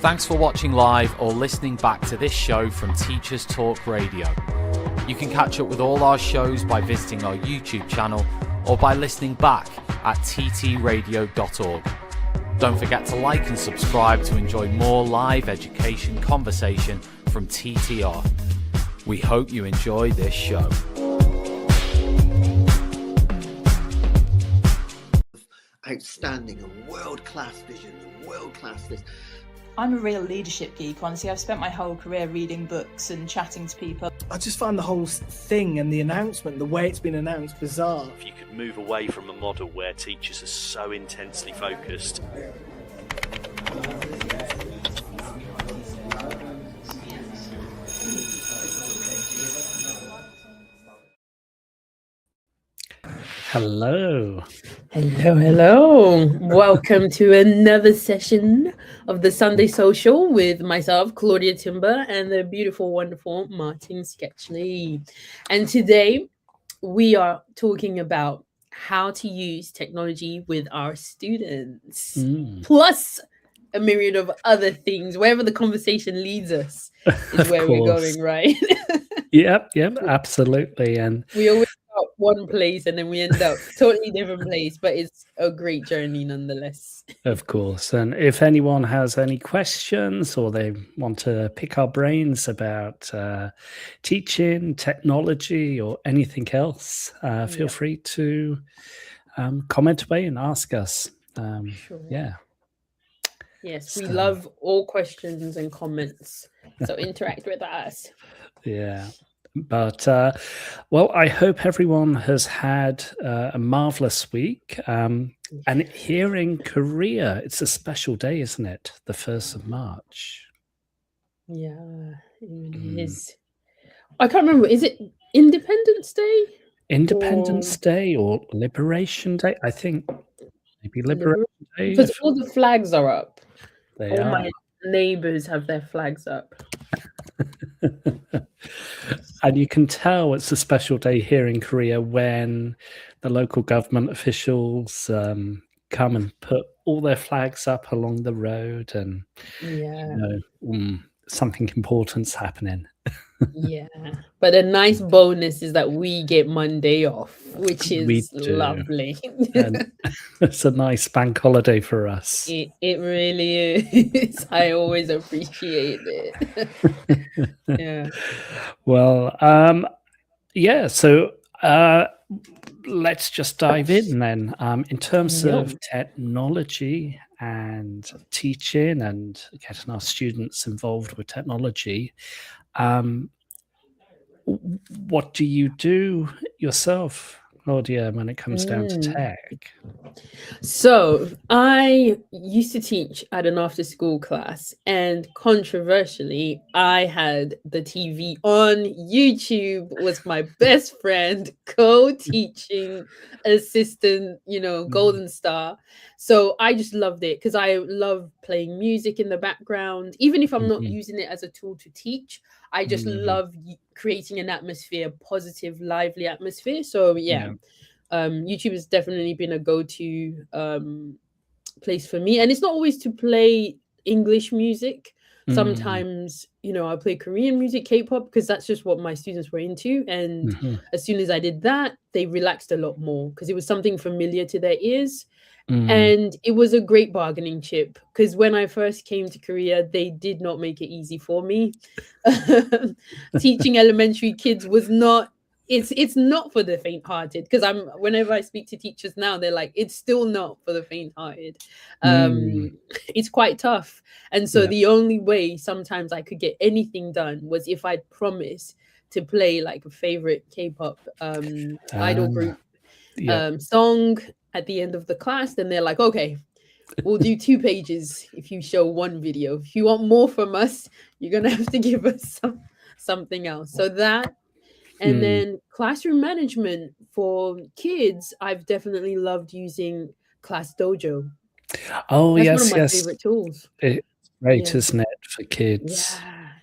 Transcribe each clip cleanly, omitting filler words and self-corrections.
Thanks for watching live or listening back to this show from Teachers Talk Radio. You can catch up with all our shows by visiting our YouTube channel or by listening back at ttradio.org. Don't forget to like and subscribe to enjoy more live education conversation from TTR. We hope you enjoy this show. Outstanding and world-class vision and world-class this. I'm a real leadership geek, honestly. I've spent my whole career reading books and chatting to people. I just find the whole thing and the announcement, the way it's been announced, bizarre. If you could move away from a model where teachers are so intensely focused. Hello. Hello. Welcome to another session of the Sunday Social with myself, Claudia, Tumba, and the beautiful, wonderful Martin Sketchley. And today we are talking about how to use technology with our students, plus a myriad of other things. Wherever the conversation leads us is where we're going, right? Yep, absolutely. And we always start one place and then we end up totally different place, but it's a great journey nonetheless. Of course. And if anyone has any questions or they want to pick our brains about teaching, technology, or anything else, feel free to comment away and ask us. Sure. Yeah. Yes, we love all questions and comments. So interact with us. Yeah. But, well, I hope everyone has had a marvelous week. And here in Korea, it's a special day, isn't it? The 1st of March. Yeah, it is. I can't remember. Is it Independence Day? Independence Day or Liberation Day? I think maybe Liberation Day. Because all the flags are up. They all are. My neighbors have their flags up. And you can tell it's a special day here in Korea when the local government officials come and put all their flags up along the road, and something important's happening. Yeah, but a nice bonus is that we get Monday off, which is lovely. And it's a nice bank holiday for us. It really is. I always appreciate it. Yeah. Well, so let's just dive in then. In terms of technology and teaching and getting our students involved with technology, what do you do yourself, Claudia, when it comes down to tech? So I used to teach at an after-school class, and controversially, I had the TV on. YouTube was my best friend, co-teaching assistant, golden star. So I just loved it because I love playing music in the background. Even if I'm not using it as a tool to teach, I just love creating an atmosphere, positive, lively atmosphere. So YouTube has definitely been a go-to place for me. And it's not always to play English music. Sometimes, I play Korean music, K-pop, because that's just what my students were into. And as soon as I did that, they relaxed a lot more because it was something familiar to their ears. And it was a great bargaining chip because when I first came to Korea, they did not make it easy for me. Teaching elementary kids was not, it's not for the faint-hearted, because whenever I speak to teachers now, they're like, it's still not for the faint-hearted. It's quite tough. And so the only way sometimes I could get anything done was if I'd promise to play like a favorite K-pop idol group song at the end of the class. Then they're like, okay, we'll do 2 pages if you show 1 video. If you want more from us, you're going to have to give us something else. So that, and then classroom management for kids, I've definitely loved using Class Dojo. Oh, That's yes, one of my favorite tools. It's great, isn't it, for kids?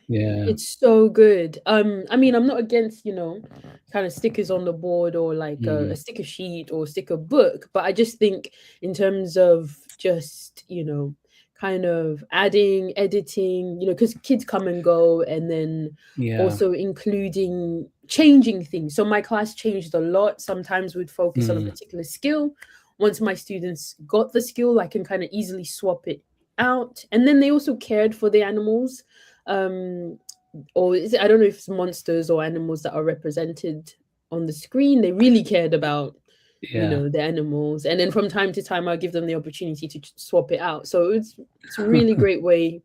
Yeah. It's so good. I mean, I'm not against, kind of stickers on the board or like a sticker sheet or sticker book, but I just think in terms of just, kind of adding, editing, because kids come and go, and then also including changing things. So my class changed a lot. Sometimes we'd focus on a particular skill. Once my students got the skill, I can kind of easily swap it out. And then they also cared for the animals. Or I don't know if it's monsters or animals that are represented on the screen. They really cared about the animals, and then from time to time I'll give them the opportunity to swap it out. So it's a really great way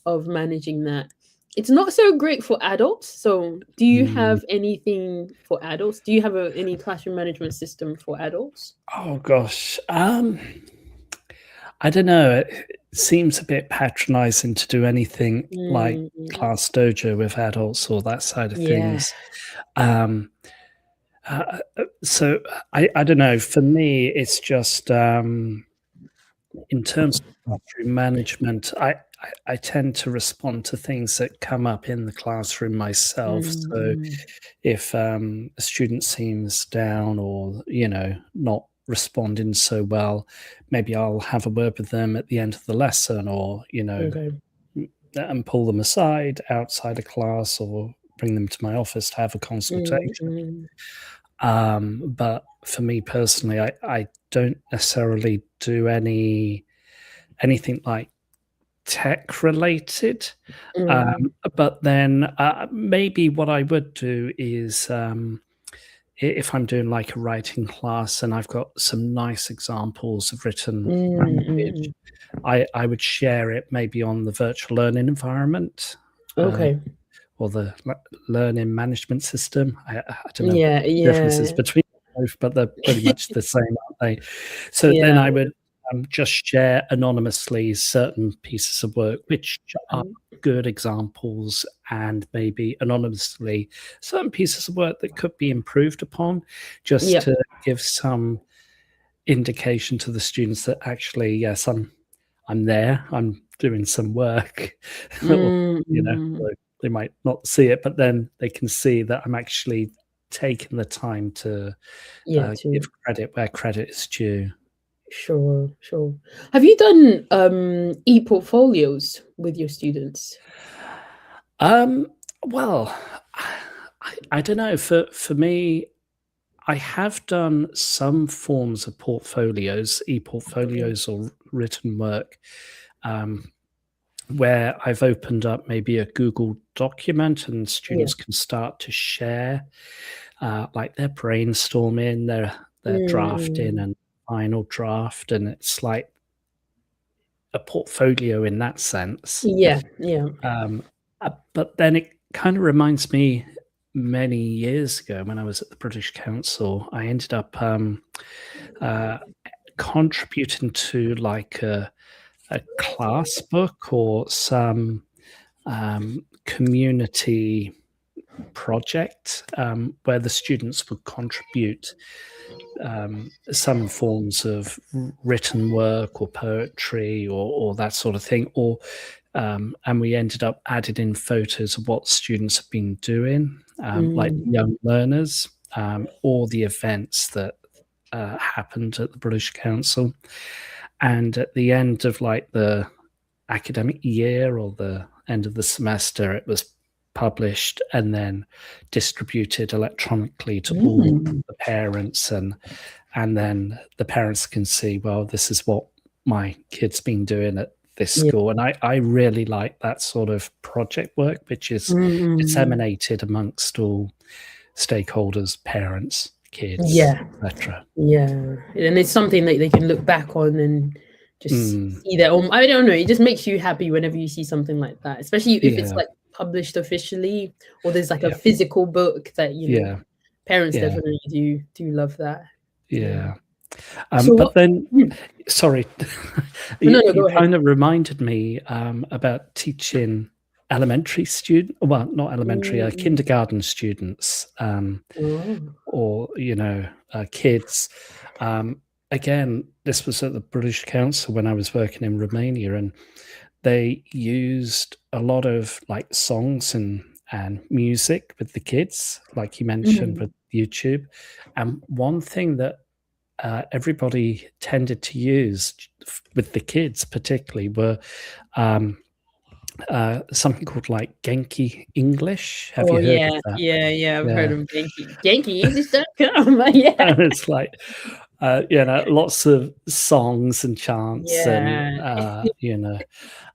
of managing that. It's not so great for adults. So do you have anything for adults? Do you have any classroom management system for adults? Oh gosh, I don't know. It seems a bit patronizing to do anything like Class Dojo with adults or that side of things. So I don't know. For me, it's just in terms of classroom management, I tend to respond to things that come up in the classroom myself. So if a student seems down or not responding so well, maybe I'll have a word with them at the end of the lesson, or and pull them aside outside of class, or bring them to my office to have a consultation. But for me personally, I don't necessarily do anything like tech related. But then maybe what I would do is if I'm doing like a writing class and I've got some nice examples of written language, I would share it maybe on the virtual learning environment. Or the learning management system. I don't know what the differences between both, but they're pretty much the same, aren't they? So then I would just share anonymously certain pieces of work which are good examples, and maybe anonymously certain pieces of work that could be improved upon, just to give some indication to the students that actually, yes, I'm there, I'm doing some work. Or, they might not see it, but then they can see that I'm actually taking the time to give credit where credit is due. Sure. Have you done e-portfolios with your students? Well, I don't know. For me, I have done some forms of portfolios, e-portfolios or written work, where I've opened up maybe a Google document and students can start to share like their brainstorming, their drafting and final draft, and it's like a portfolio in that sense. But then it kind of reminds me, many years ago when I was at the British Council, I ended up contributing to like a class book or some community project where the students would contribute some forms of written work or poetry or that sort of thing, or and we ended up adding in photos of what students have been doing, like young learners, or the events that happened at the British Council. And at the end of like the academic year or the end of the semester, it was published and then distributed electronically to all the parents, and then the parents can see, well, this is what my kid's been doing at this school. And I really like that sort of project work, which is disseminated amongst all stakeholders, parents, kids, etc. And it's something that they can look back on and just see that. I don't know, it just makes you happy whenever you see something like that, especially if it's like published officially, or there's like a physical book that parents definitely do love that. But then sorry, you go ahead. kind of reminded me about teaching elementary student, well, not elementary, kindergarten students, or kids. Again, this was at the British Council when I was working in Romania, and they used a lot of like songs and music with the kids, like you mentioned with YouTube. And one thing that everybody tended to use with the kids particularly were something called like Genki English. Have you heard of that? Yeah. I've heard Yeah. of Genki. GenkiEnglish.com. Yeah. And it's like, lots of songs and chants and, Yeah.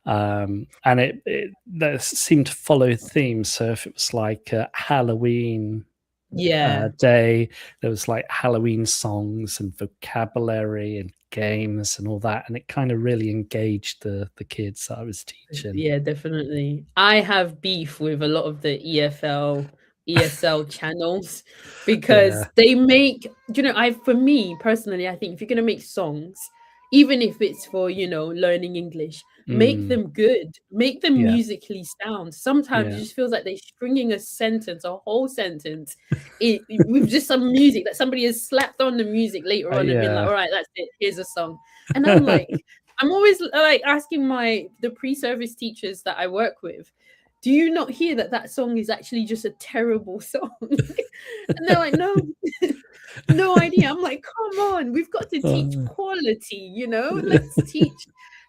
and it they seemed to follow themes. So if it was like Halloween Yeah. day, there was like Halloween songs and vocabulary and games and all that, and it kind of really engaged the kids that I was teaching. Yeah, definitely. I have beef with a lot of the ESL channels because they make, for me personally, I think if you're going to make songs, even if it's for, learning English, make them good, make them musically sound. Sometimes it just feels like they're stringing a whole sentence with just some music that somebody has slapped on the music later on and been like, all right, that's it, here's a song. And I'm like, I'm always like asking the pre-service teachers that I work with, do you not hear that song is actually just a terrible song? And they're like, no, no idea. I'm like, come on, we've got to teach quality,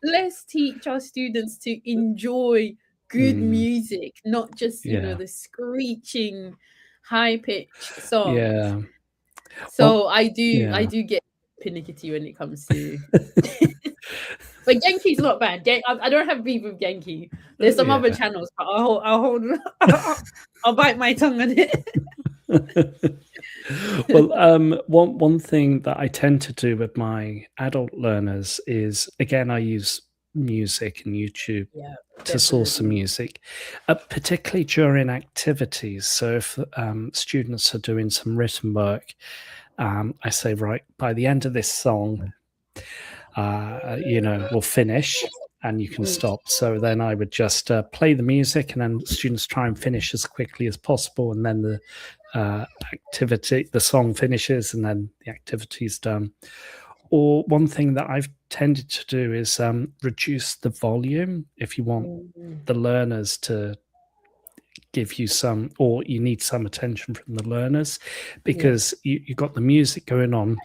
let's teach our students to enjoy good music, not just, the screeching high-pitched songs. Yeah. So I do get finicky when it comes to but Genki's not bad. I don't have beef with Genki. There's some other channels, but I'll bite my tongue on it. Well, one thing that I tend to do with my adult learners is, again, I use music and YouTube to source some music, particularly during activities. So if students are doing some written work, I say, right, by the end of this song, we'll finish and you can stop. So then I would just play the music, and then students try and finish as quickly as possible, and then the song finishes, and then the activity is done. Or one thing that I've tended to do is reduce the volume if you want the learners to give you some, or you need some attention from the learners, because you've got the music going on,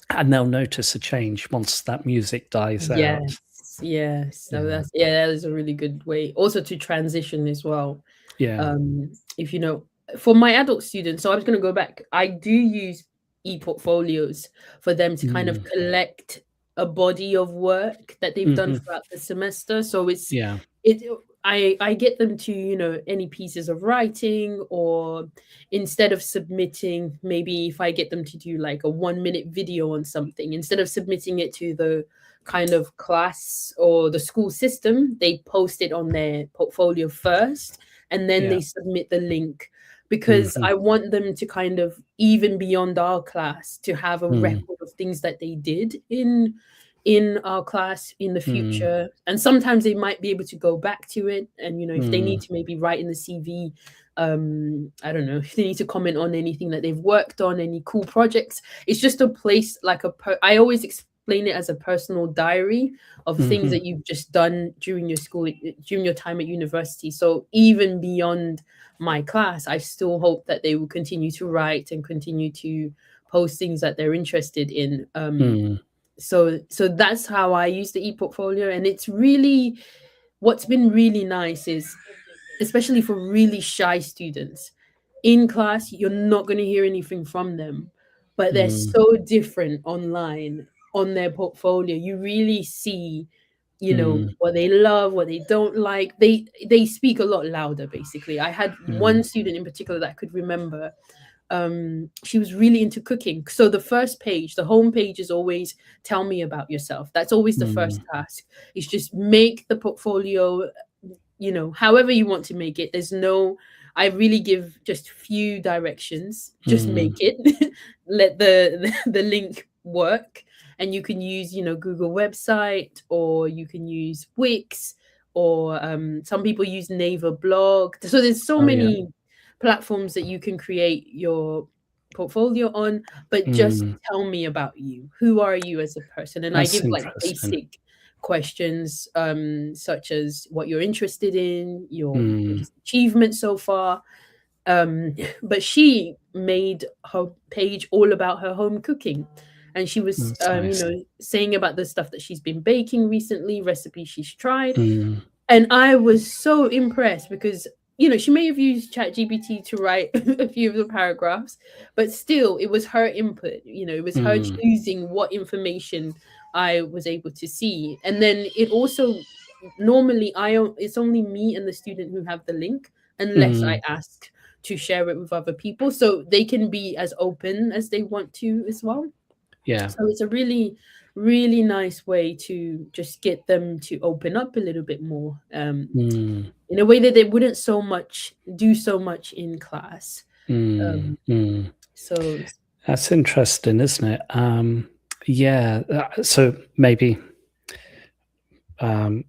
and they'll notice a change once that music dies out. Yes. So that is a really good way also to transition as well. Yeah. If for my adult students, so I was going to go back, I do use e-portfolios for them to kind of collect a body of work that they've done throughout the semester. So I get them to, any pieces of writing, or instead of submitting, maybe if I get them to do like a 1-minute video on something, instead of submitting it to the kind of class or the school system, they post it on their portfolio first, and then they submit the link, because I want them to kind of, even beyond our class, to have a record of things that they did in our class in the future. And sometimes they might be able to go back to it, and if they need to maybe write in the CV, I don't know, if they need to comment on anything that they've worked on, any cool projects, it's just a place like I always explain it as a personal diary of things that you've just done during your time at university. So even beyond my class, I still hope that they will continue to write and continue to post things that they're interested in. So that's how I use the e-portfolio. And it's really, what's been really nice is, especially for really shy students, in class, you're not going to hear anything from them, but they're so different online on their portfolio. You really see, what they love, what they don't like. They speak a lot louder, basically. I had one student in particular that I could remember. She was really into cooking. So the first page, the home page, is always tell me about yourself. That's always the first task. It's just make the portfolio, however you want to make it. I really give just few directions. Just make it. Let the link work. And you can use, Google website, or you can use Wix, or some people use Naver blog. So there's so many platforms that you can create your portfolio on, but just tell me about you. Who are you as a person? And That's I give like basic questions, such as what you're interested in, your achievements so far. But she made her page all about her home cooking. and she was, That's nice. saying about the stuff that she's been baking recently, recipes she's tried. Mm, And I was so impressed because, she may have used ChatGPT to write a few of the paragraphs, but still, it was her input. It was her mm, choosing what information I was able to see. And then it also, normally, it's only me and the student who have the link, unless I mm, ask to share it with other people, so they can be as open as they want to as well. yeah. So it's a really, really nice way to just get them to open up a little bit more, Mm, in a way that they wouldn't do so much in class. mm, mm. So That's interesting, isn't it? Yeah. So maybe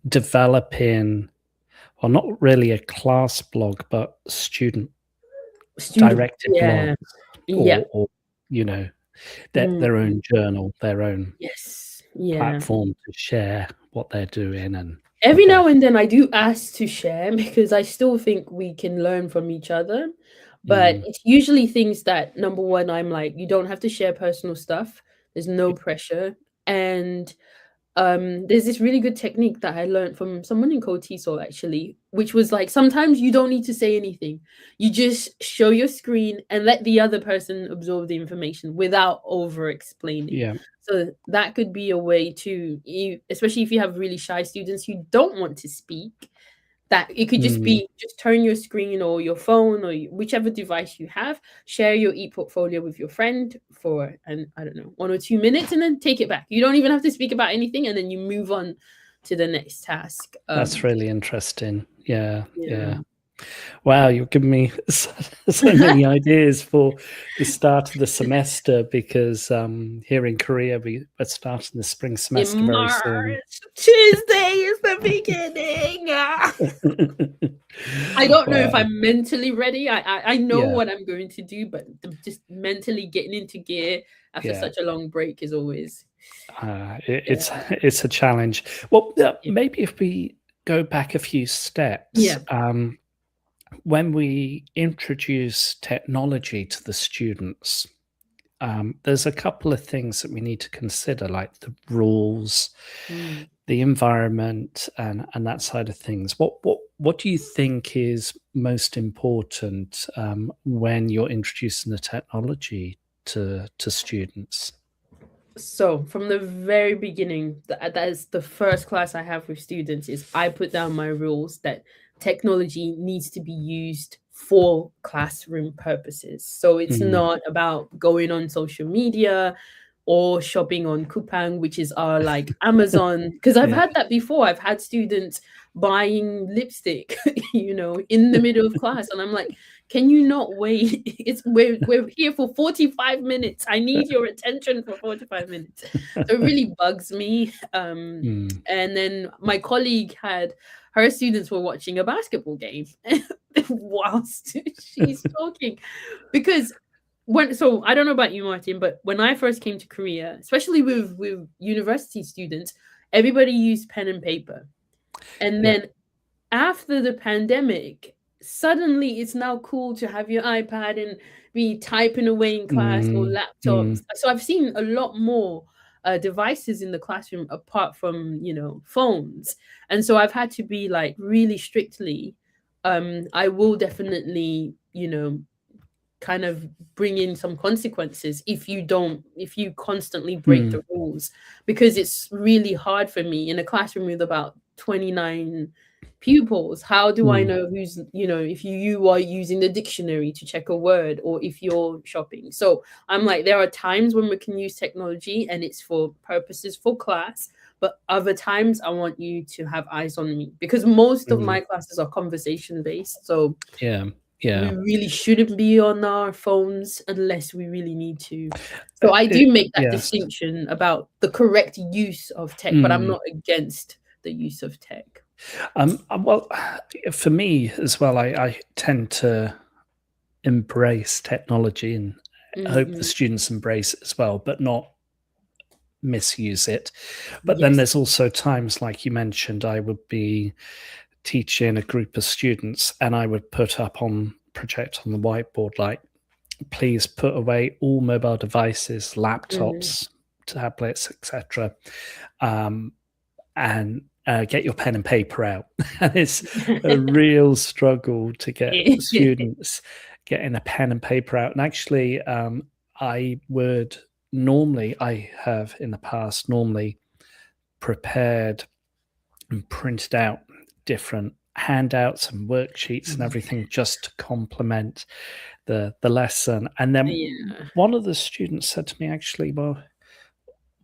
developing, well, not really a class blog, but student directed yeah, blogs, yeah, or their own journal, their own yes, yeah. platform to share what they're doing. And Every now and then I do ask to share because I still think we can learn from each other. But it's usually things that, number one, I'm like, you don't have to share personal stuff. There's no pressure. And there's this really good technique that I learned from someone in CoTESOL, actually, which was like, sometimes you don't need to say anything. You just show your screen and let the other person absorb the information without over explaining. yeah. So that could be a way to, especially if you have really shy students who don't want to speak, that it could just be, just turn your screen or your phone or whichever device you have, share your e-portfolio with your friend for, I don't know, 1 or 2 minutes, and then take it back. You don't even have to speak about anything, and then you move on to the next task. That's really interesting. Yeah. Wow, you're giving me so many ideas for the start of the semester, because here in Korea we're starting the spring semester In very March, soon. Tuesday is the beginning. I don't know if Wow. I'm mentally ready. I know Yeah. what I'm going to do, but just mentally getting into gear after such a long break is always It's a challenge. Well, maybe if we go back a few steps, when we introduce technology to the students, there's a couple of things that we need to consider, like the rules, the environment, and that side of things. What do you think is most important when you're introducing the technology to students? So from the very beginning, that is the first class I have with students, is I put down my rules that technology needs to be used for classroom purposes. So it's not about going on social media or shopping on Coupang, which is our like Amazon, because I've had that before. I've had students buying lipstick, in the middle of class, and I'm like, can you not wait? We're here for 45 minutes. I need your attention for 45 minutes. So it really bugs me. And then my colleague had her students were watching a basketball game whilst she's talking, because so I don't know about you, Martin, but when I first came to Korea, especially with university students, everybody used pen and paper. And then after the pandemic, suddenly it's now cool to have your iPad and be typing away in class or laptops. So I've seen a lot more devices in the classroom apart from, phones. And so I've had to be like really strictly, I will definitely, kind of bring in some consequences if you constantly break the rules, because it's really hard for me in a classroom with about 29 pupils. How do I know who's, if you are using the dictionary to check a word, or if you're shopping? So I'm like, there are times when we can use technology and it's for purposes for class, but other times I want you to have eyes on me, because most of my classes are conversation based. So we really shouldn't be on our phones unless we really need to. So I do make that distinction about the correct use of tech, but I'm not against the use of tech. Well, for me as well, I tend to embrace technology, and I hope the students embrace it as well, but not misuse it. But then there's also times, like you mentioned, I would be teaching a group of students and I would put up on project on the whiteboard, like, please put away all mobile devices, laptops, tablets, etc., and get your pen and paper out. And it's a real struggle to get students getting a pen and paper out. And actually, I have in the past normally prepared and printed out different handouts and worksheets and everything just to complement the lesson. And then one of the students said to me, actually, well,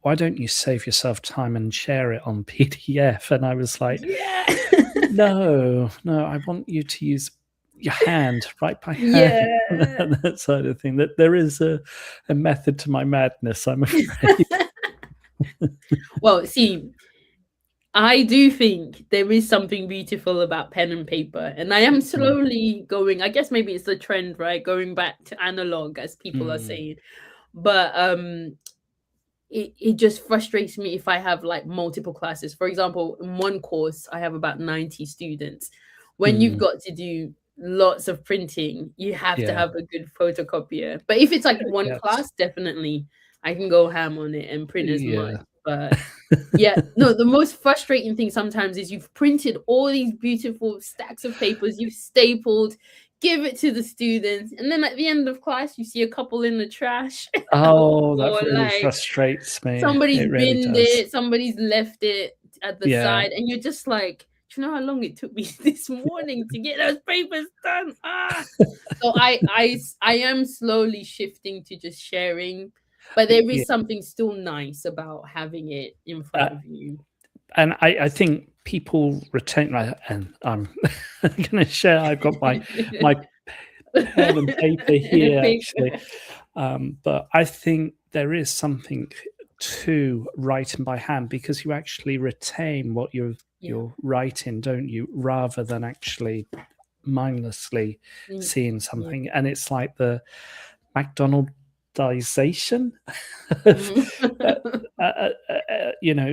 why don't you save yourself time and share it on PDF? And I was like, no, I want you to use your hand, right by hand, that side of thing. That there is a method to my madness, I'm afraid. Well, see, I do think there is something beautiful about pen and paper, and I am slowly going, I guess maybe it's the trend, right? Going back to analog, as people are saying. But it just frustrates me if I have like multiple classes. For example, in one course, I have about 90 students. When you've got to do lots of printing, you have to have a good photocopier. But if it's like one class, definitely I can go ham on it and print as much. But no, the most frustrating thing sometimes is you've printed all these beautiful stacks of papers, you've stapled, give it to the students, and then at the end of class you see a couple in the trash. Oh, that really frustrates me. Somebody's binned it, somebody's left it at the side, and you're just like, do you know how long it took me this morning to get those papers done? So I am slowly shifting to just sharing, but there is something still nice about having it in front of you. And I think people retain, and I'm going to share, I've got my pen and paper here, actually. But I think there is something to writing by hand, because you actually retain what you're writing, don't you? Rather than actually mindlessly seeing something. And it's like the McDonaldization of,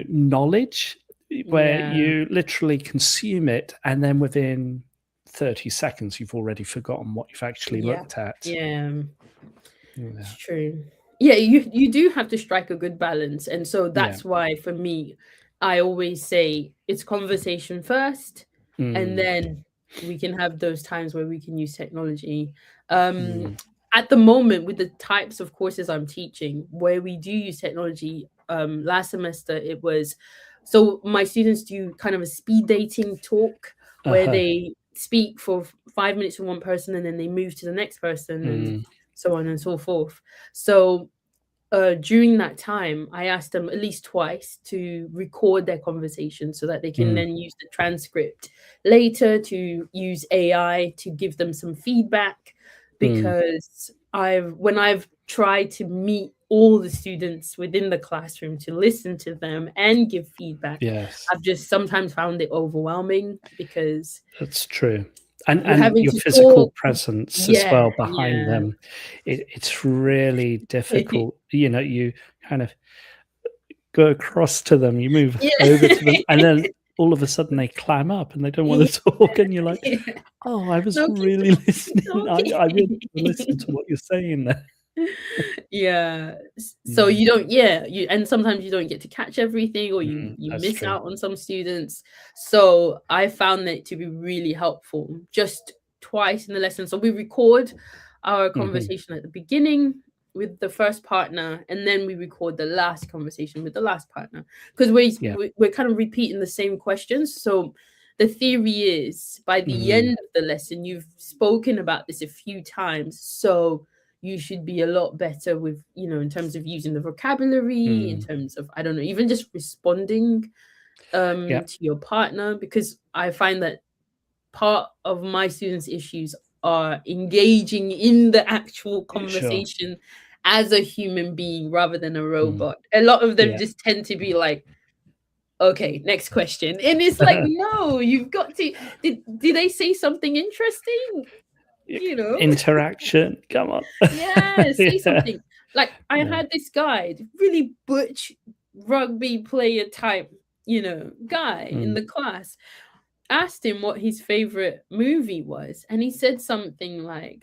knowledge, where you literally consume it, and then within 30 seconds you've already forgotten what you've actually looked at. It's true. You do have to strike a good balance, and so that's why for me I always say it's conversation first, and then we can have those times where we can use technology. At the moment, with the types of courses I'm teaching where we do use technology, last semester it was, so my students do kind of a speed dating talk where they speak for 5 minutes with one person and then they move to the next person and so on and so forth. So during that time, I asked them at least twice to record their conversation so that they can then use the transcript later, to use AI to give them some feedback. Because when I've tried to meet all the students within the classroom to listen to them and give feedback, I've just sometimes found it overwhelming, because that's true. And your physical presence as well behind them. It's really difficult. You kind of go across to them, you move over to them, and then all of a sudden they clam up and they don't want to talk, and you're like, oh, I was really listening. I really listen to what you're saying there. So you don't and sometimes you don't get to catch everything, or you miss out on some students. So I found that to be really helpful, just twice in the lesson. So we record our conversation at the beginning with the first partner, and then we record the last conversation with the last partner, because we're kind of repeating the same questions. So the theory is, by the end of the lesson, you've spoken about this a few times, so you should be a lot better with, in terms of using the vocabulary, in terms of, I don't know, even just responding to your partner, because I find that part of my students' issues are engaging in the actual conversation as a human being rather than a robot. A lot of them just tend to be like, okay, next question. And it's like, no, you've got to, did they say something interesting? Interaction, come on. Say something. Like, I had this guy, really butch rugby player type, guy in the class. Asked him what his favorite movie was, and he said something like,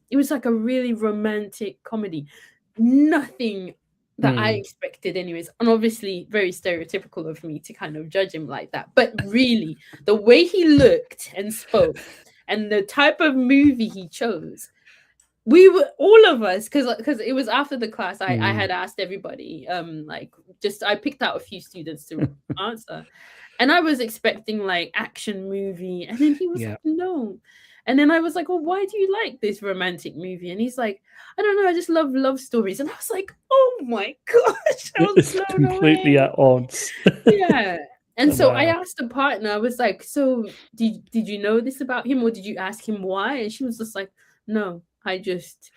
it was like a really romantic comedy. Nothing that I expected anyways. And obviously very stereotypical of me to kind of judge him like that. But really, the way he looked and spoke and the type of movie he chose, we were all of us, because it was after the class, I had asked everybody, like just I picked out a few students to answer. And I was expecting like action movie. And then he was like, no. And then I was like, well, why do you like this romantic movie? And he's like, I don't know, I just love love stories. And I was like, oh my gosh, I was It's blown completely away. at odds. Yeah. And so I Wow. asked the partner, I was like, so did you know this about him, or did you ask him why? And she was just like, no, I just,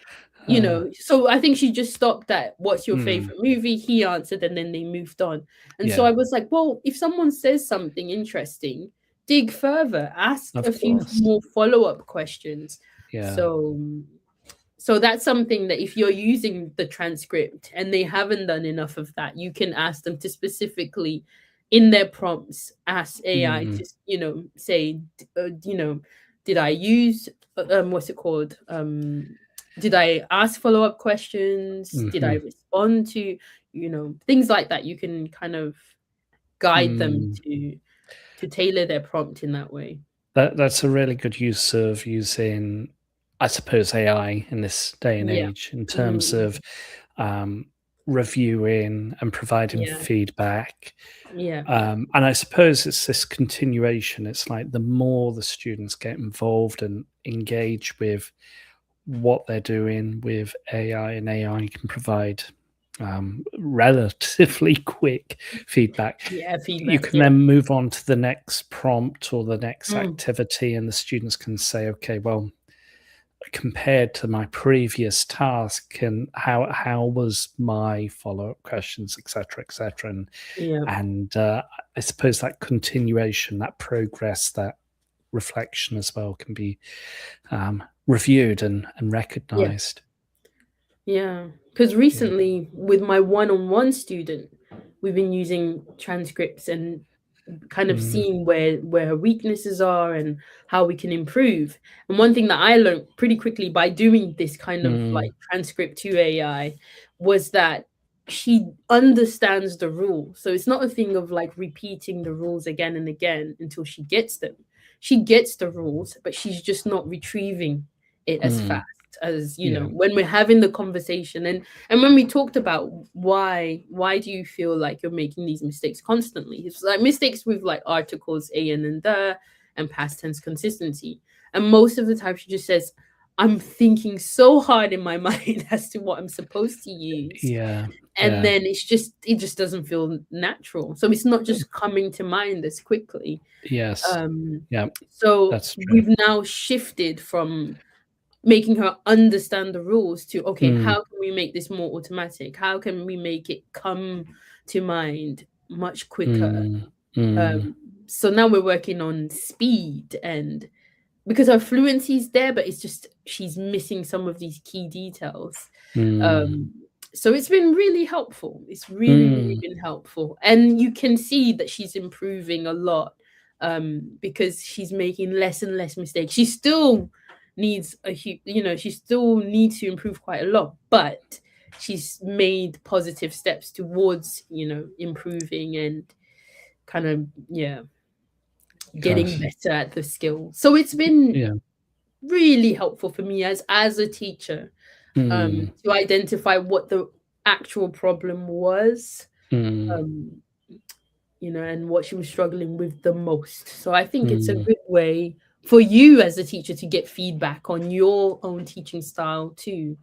you know. So I think she just stopped at what's your favorite movie? He answered, and then they moved on. And so I was like, well, if someone says something interesting, dig further, ask Of a few course. more follow-up questions. Yeah. So that's something that if you're using the transcript and they haven't done enough of that, you can ask them to specifically in their prompts ask AI to, you know, say, you know, did I use what's it called? Did I ask follow-up questions? Did I respond to, you know, things like that? You can kind of guide them to tailor their prompt in that way. That's a really good use of using, I suppose, AI in this day and age in terms of reviewing and providing feedback. And I suppose it's this continuation. It's like the more the students get involved and engage with what they're doing with AI, and AI can provide relatively quick feedback. You can then move on to the next prompt or the next activity, and the students can say, okay, well, compared to my previous task, and how was my follow-up questions, etc., and I suppose that continuation, that progress, that reflection as well can be reviewed and recognized. Because recently with my one-on-one student, we've been using transcripts and kind of seeing where her weaknesses are and how we can improve. And one thing that I learned pretty quickly by doing this kind of like transcript to AI was that she understands the rules. So it's not a thing of like repeating the rules again and again until she gets them. She gets the rules, but she's just not retrieving it as fast as, you know, when we're having the conversation. And when we talked about why do you feel like you're making these mistakes constantly? It's like mistakes with like articles a and the and past tense consistency. And most of the time she just says, I'm thinking so hard in my mind as to what I'm supposed to use. And then it just doesn't feel natural. So it's not just coming to mind as quickly. So we've now shifted from making her understand the rules to, okay, how can we make this more automatic? How can we make it come to mind much quicker? So now we're working on speed, and because her fluency is there, but it's just she's missing some of these key details. So it's been really helpful. It's really been helpful. And you can see that she's improving a lot because she's making less and less mistakes. She still needs she still needs to improve quite a lot, but she's made positive steps towards, you know, improving and kind of, getting better at the skill. So it's been really helpful for me as a teacher to identify what the actual problem was, you know, and what she was struggling with the most. So I think it's a good way for you as a teacher to get feedback on your own teaching style too.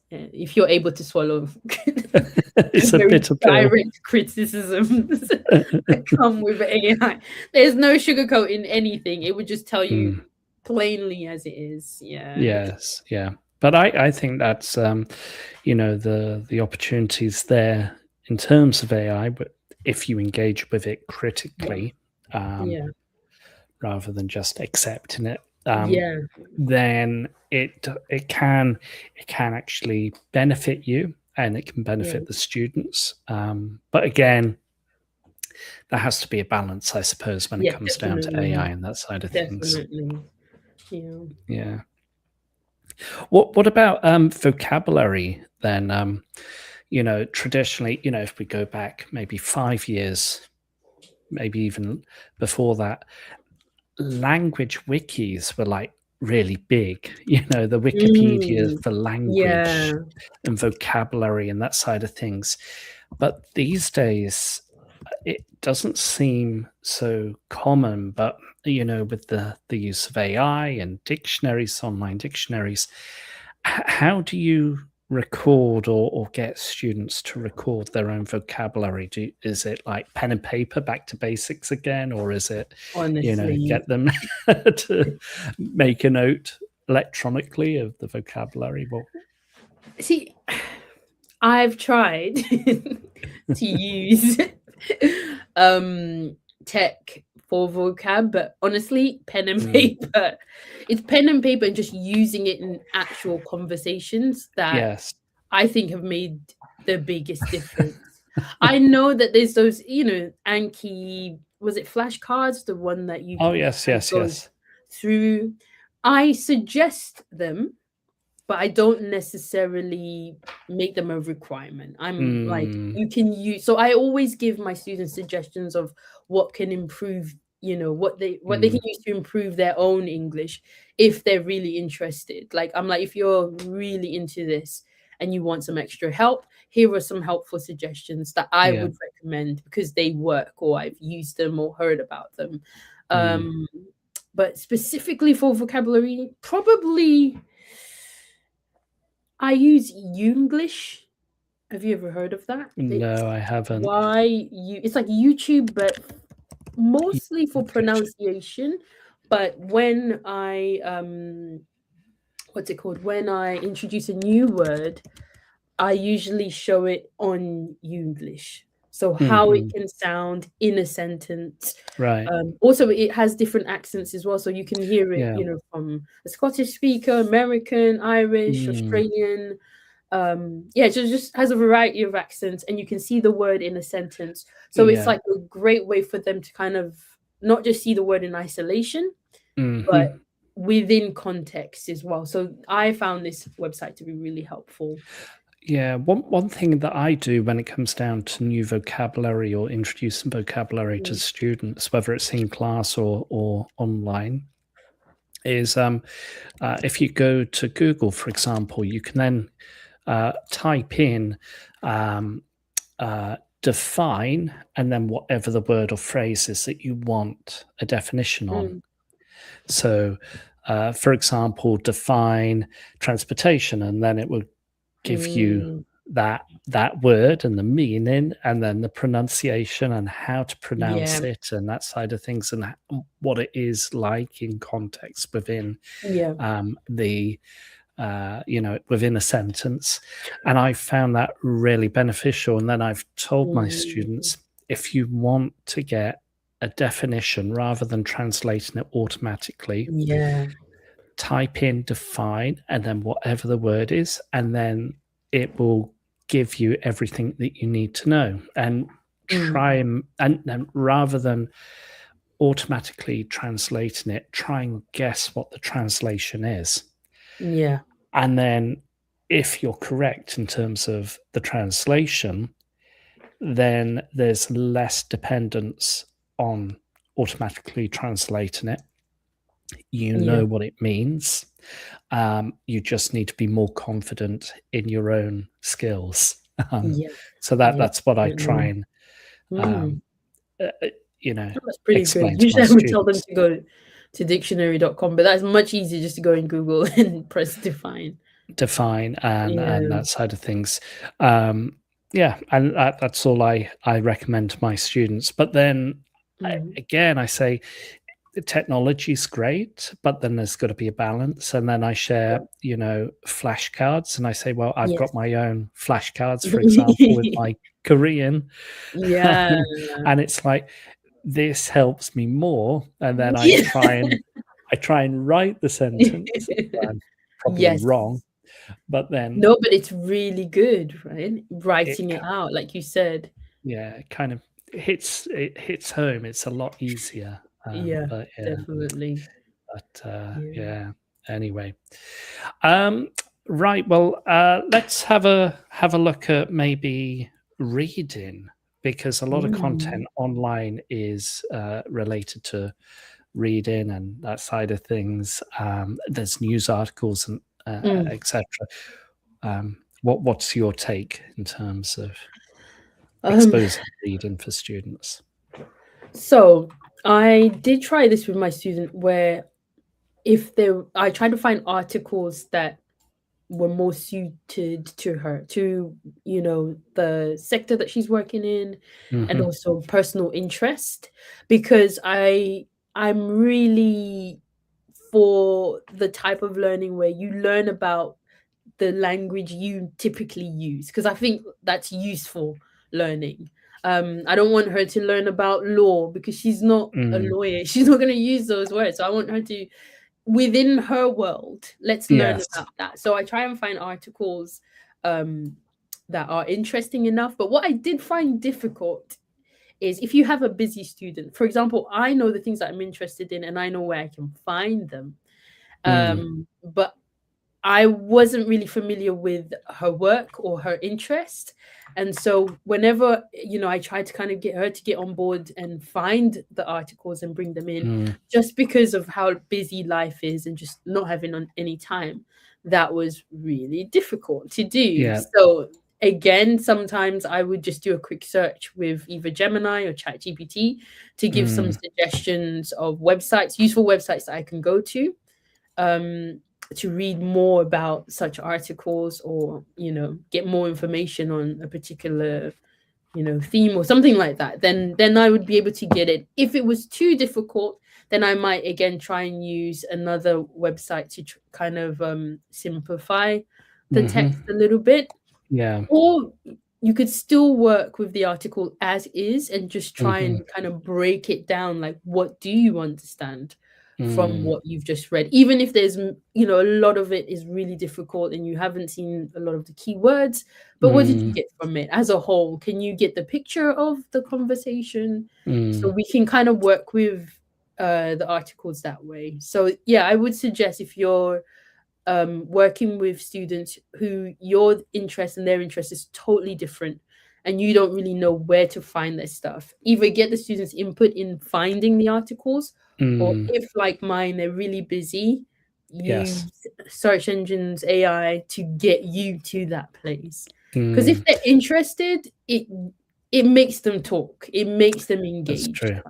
If you're able to swallow it's a bit of direct criticisms that come with AI. There's no sugarcoating anything. It would just tell you plainly as it is. But I think that's you know, the opportunities there in terms of AI, but if you engage with it critically, rather than just accepting it, then it can actually benefit you, and it can benefit the students. But again, there has to be a balance, I suppose, when it comes down to AI and that side of things. What about vocabulary then? Traditionally, if we go back maybe 5 years, maybe even before that, language wikis were like really big. The Wikipedia Mm, for yeah. language and vocabulary and that side of things. But these days, it doesn't seem so common. But with the use of AI and dictionaries, online dictionaries, how do you record or get students to record their own vocabulary? Is it like pen and paper, back to basics again, or is it, Honestly. get them to make a note electronically of the vocabulary? Well, See, I've tried to use tech for vocab, but honestly, pen and paper. It's pen and paper and just using it in actual conversations that yes. I think have made the biggest difference. I know that there's those, Anki, was it flashcards, the one that you Oh, can yes, kind of yes, go yes. through. I suggest them, but I don't necessarily make them a requirement. I'm like, you can use. So I always give my students suggestions of what can improve, what they can use to improve their own English if they're really interested. Like I'm like, if you're really into this and you want some extra help, here are some helpful suggestions that I Yeah. would recommend because they work or I've used them or heard about them. But specifically for vocabulary, probably I use Younglish. Have you ever heard of that? No, I haven't. It's like YouTube, but mostly for Younglish. pronunciation. But when I what's it called? When I introduce a new word, I usually show it on Younglish. So how it can sound in a sentence. Right. Also, it has different accents as well, so you can hear it, Yeah. from a Scottish speaker, American, Irish, Australian. Yeah, so it just has a variety of accents, and you can see the word in a sentence. So it's Yeah. like a great way for them to kind of not just see the word in isolation, but within context as well. So I found this website to be really helpful. Yeah, one thing that I do when it comes down to new vocabulary or introducing vocabulary to students, whether it's in class or online, is if you go to Google, for example, you can then type in define and then whatever the word or phrase is that you want a definition on. So, for example, define transportation, and then it will give you that word and the meaning and then the pronunciation and how to pronounce it and that side of things and what it is like in context within the within a sentence. And I found that really beneficial. And then I've told my students, if you want to get a definition rather than translating it automatically, type in define and then whatever the word is, and then it will give you everything that you need to know. And try and rather than automatically translating it, try and guess what the translation is. Yeah. And then if you're correct in terms of the translation, then there's less dependence on automatically translating it. You know what it means. You just need to be more confident in your own skills. So that's what I try and that's pretty explain good. to Usually my I would tell them students. to go to dictionary.com, but that's much easier just to go in Google and press define And that side of things. And that's all I recommend to my students. But then again, I say technology is great, but then there's got to be a balance. And then I share, flashcards, and I say, well, I've got my own flashcards, for example, with my Korean. And it's like, this helps me more. And then I try and write the sentence. I'm probably wrong, but then but it's really good, right? Writing it out, like you said. Yeah, it kind of hits home. It's a lot easier. Definitely. But Anyway, right. Well, let's have a look at maybe reading, because a lot of content online is related to reading and that side of things. There's news articles and etc. What's your take in terms of exposing reading for students? So I did try this with my student, where I tried to find articles that were more suited to her, to the sector that she's working in, and also personal interest, because I'm really for the type of learning where you learn about the language you typically use, because I think that's useful learning. I don't want her to learn about law because she's not a lawyer. She's not going to use those words. So I want her to, within her world, let's learn about that. So I try and find articles that are interesting enough. But what I did find difficult is if you have a busy student. For example, I know the things that I'm interested in and I know where I can find them. But I wasn't really familiar with her work or her interest. And so whenever, I tried to kind of get her to get on board and find the articles and bring them in, just because of how busy life is and just not having any time, that was really difficult to do. Yeah. So again, sometimes I would just do a quick search with either Gemini or ChatGPT to give some suggestions of websites, useful websites that I can go to read more about such articles, or get more information on a particular theme or something like that. Then I would be able to get it. If it was too difficult, then I might again try and use another website to kind of simplify the text a little bit. Or you could still work with the article as is and just try and kind of break it down, like, what do you understand from what you've just read, even if there's a lot of it is really difficult and you haven't seen a lot of the keywords, but what did you get from it as a whole? Can you get the picture of the conversation? So we can kind of work with the articles that way. So yeah, I would suggest, if you're working with students who your interest and their interest is totally different and you don't really know where to find their stuff, either get the students' input in finding the articles, or if, like mine, they're really busy, use search engines, AI, to get you to that place. Because if they're interested, it makes them talk. It makes them engage. That's true.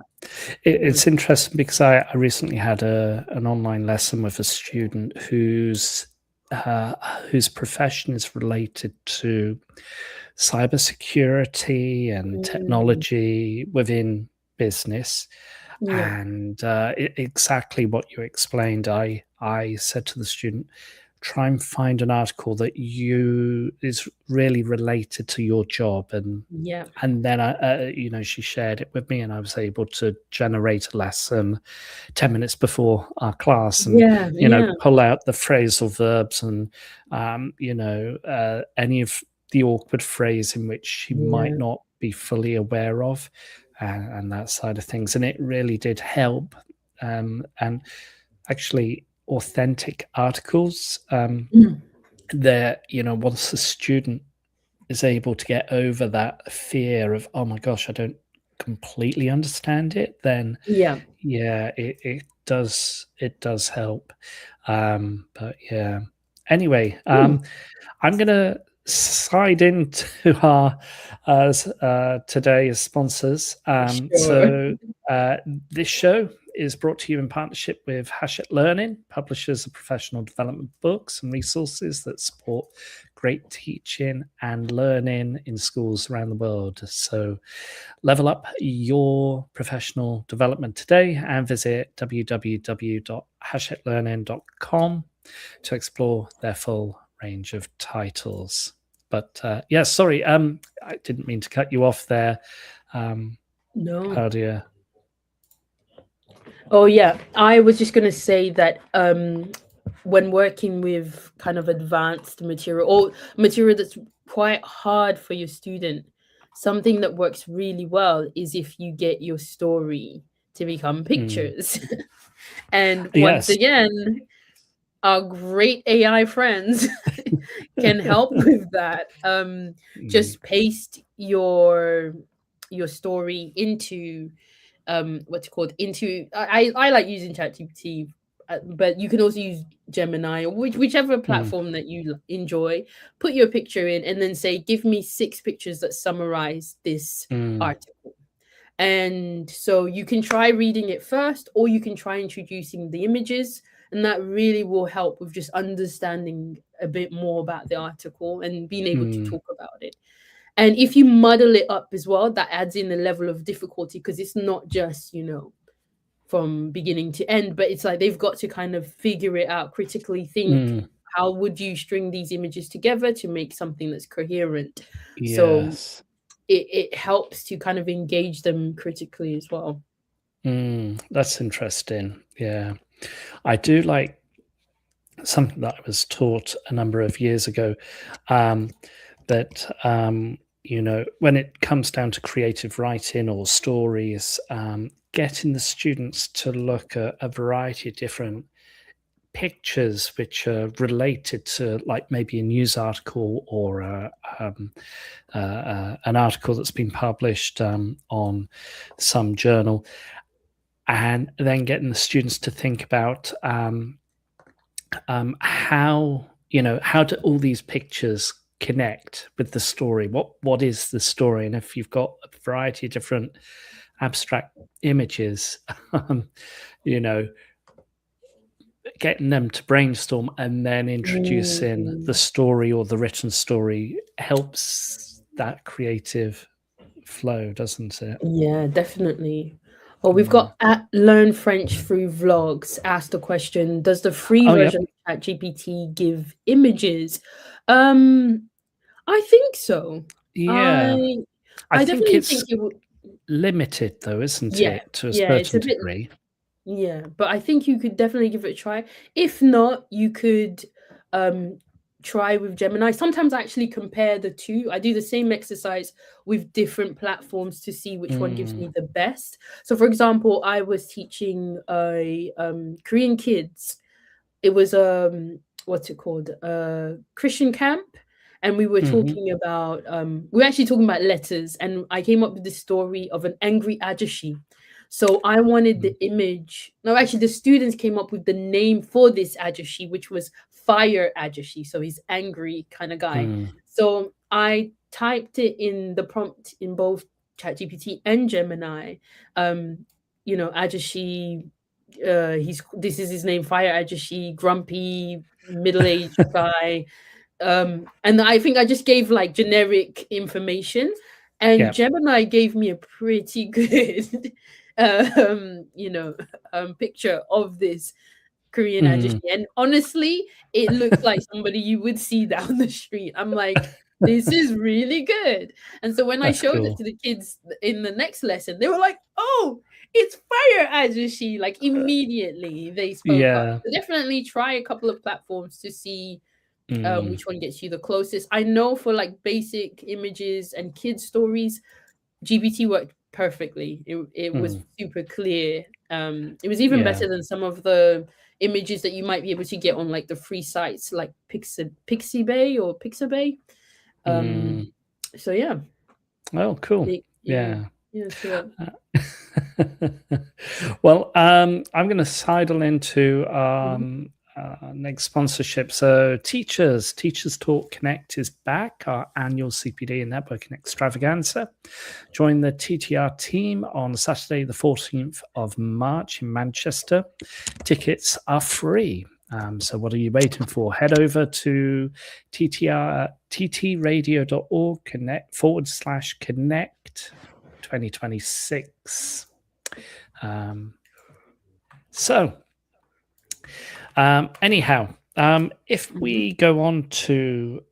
It's interesting because I recently had an online lesson with a student whose profession is related to cybersecurity and technology within business. And exactly what you explained, I said to the student, try and find an article that is really related to your job, and then she shared it with me, and I was able to generate a lesson 10 minutes before our class, and pull out the phrasal verbs and any of the awkward phrase in which she might not be fully aware of, and that side of things. And it really did help. And actually, authentic articles, that once the student is able to get over that fear of, oh my gosh, I don't completely understand it, then it does help. But yeah, anyway, I'm gonna slide into our today's sponsors. So this show is brought to you in partnership with Hachette Learning, publishers of professional development books and resources that support great teaching and learning in schools around the world. So level up your professional development today and visit www.hachetlearning.com to explore their full range of titles. But sorry, I didn't mean to cut you off there, No, Claudia. Oh yeah, I was just going to say that when working with kind of advanced material or material that's quite hard for your student, something that works really well is if you get your story to become pictures. And once again, our great AI friends can help with that. Just paste your story into what's it called, into I like using ChatGPT, but you can also use Gemini or whichever platform that you enjoy. Put your picture in and then say, give me 6 pictures that summarize this article. And so you can try reading it first, or you can try introducing the images, and that really will help with just understanding a bit more about the article and being able to talk about it. And if you muddle it up as well, that adds in a level of difficulty, because it's not just, from beginning to end, but it's like they've got to kind of figure it out, critically think, how would you string these images together to make something that's coherent? So it helps to kind of engage them critically as well. That's interesting. Yeah. I do like something that I was taught a number of years ago, that when it comes down to creative writing or stories, getting the students to look at a variety of different pictures which are related to, like, maybe a news article or an article that's been published on some journal, and then getting the students to think about how do all these pictures connect with the story. What is the story? And if you've got a variety of different abstract images, getting them to brainstorm and then introducing the story or the written story helps that creative flow, doesn't it? Yeah, definitely. Well, we've got at Learn French Through Vlogs asked the question, does the free version of ChatGPT give images? I think so. Yeah. I think definitely it's think it would. limited, though, isn't Yeah, it, to a yeah, it's a certain bit. degree? Yeah, but I think you could definitely give it a try. If not, you could try with Gemini. Sometimes I actually compare the two. I do the same exercise with different platforms to see which one gives me the best. So, for example, I was teaching Korean kids. It was what's it called? Christian camp. And we were talking about we were actually talking about letters, and I came up with the story of an angry ajashi. So I wanted the image. No, actually, the students came up with the name for this ajashi, which was Fire Ajashi. So he's angry kind of guy. So I typed it in the prompt in both ChatGPT and Gemini. Ajashi. This is his name, Fire Ajashi, grumpy, middle-aged guy. And I think I just gave like generic information, and Gemini gave me a pretty good picture of this Korean ajashi. And honestly, it looked like somebody you would see down the street. I'm like, this is really good. And so when I showed it to the kids in the next lesson, they were like, oh, it's Fire Ajashi. Like immediately they spoke up. So definitely try a couple of platforms to see which one gets you the closest. I know for like basic images and kids stories, GPT worked perfectly. It was super clear. It was even better than some of the images that you might be able to get on like the free sites like Pixabay or Pixabay. So yeah. Oh, cool. Yeah, sure. Well, I'm going to sidle into next sponsorship. So Teachers Talk Connect is back, our annual CPD and networking extravaganza. Join the TTR team on Saturday the 14th of March in Manchester. Tickets are free. So what are you waiting for? Head over to ttradio.org /connect 2026. Anyhow, if we go on to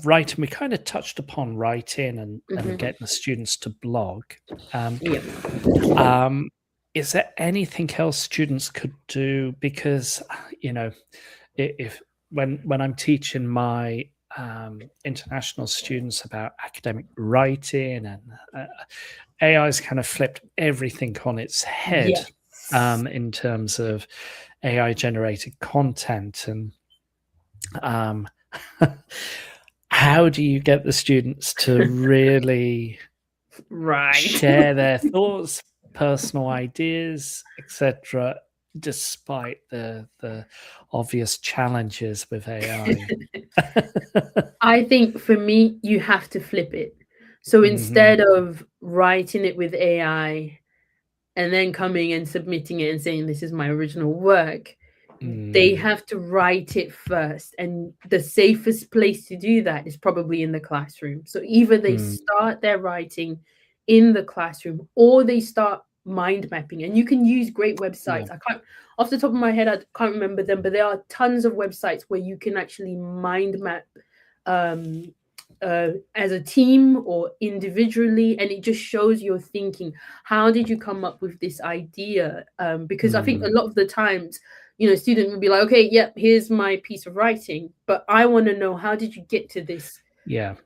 writing, we kind of touched upon writing and getting the students to blog. Is there anything else students could do? Because, if when I'm teaching my international students about academic writing, and AI's kind of flipped everything on its head in terms of AI generated content, and how do you get the students to really Right. share their thoughts, personal ideas, etc., despite the obvious challenges with AI? I think for me, you have to flip it. So instead of writing it with AI and then coming and submitting it and saying, this is my original work, they have to write it first. And the safest place to do that is probably in the classroom. So either they start their writing in the classroom or they start mind mapping. And you can use great websites. I can't, off the top of my head, I can't remember them, but there are tons of websites where you can actually mind map as a team or individually, and it just shows your thinking. How did you come up with this idea? Because I think a lot of the times, you know, students would be like, okay, yep, here's my piece of writing, but I want to know, how did you get to this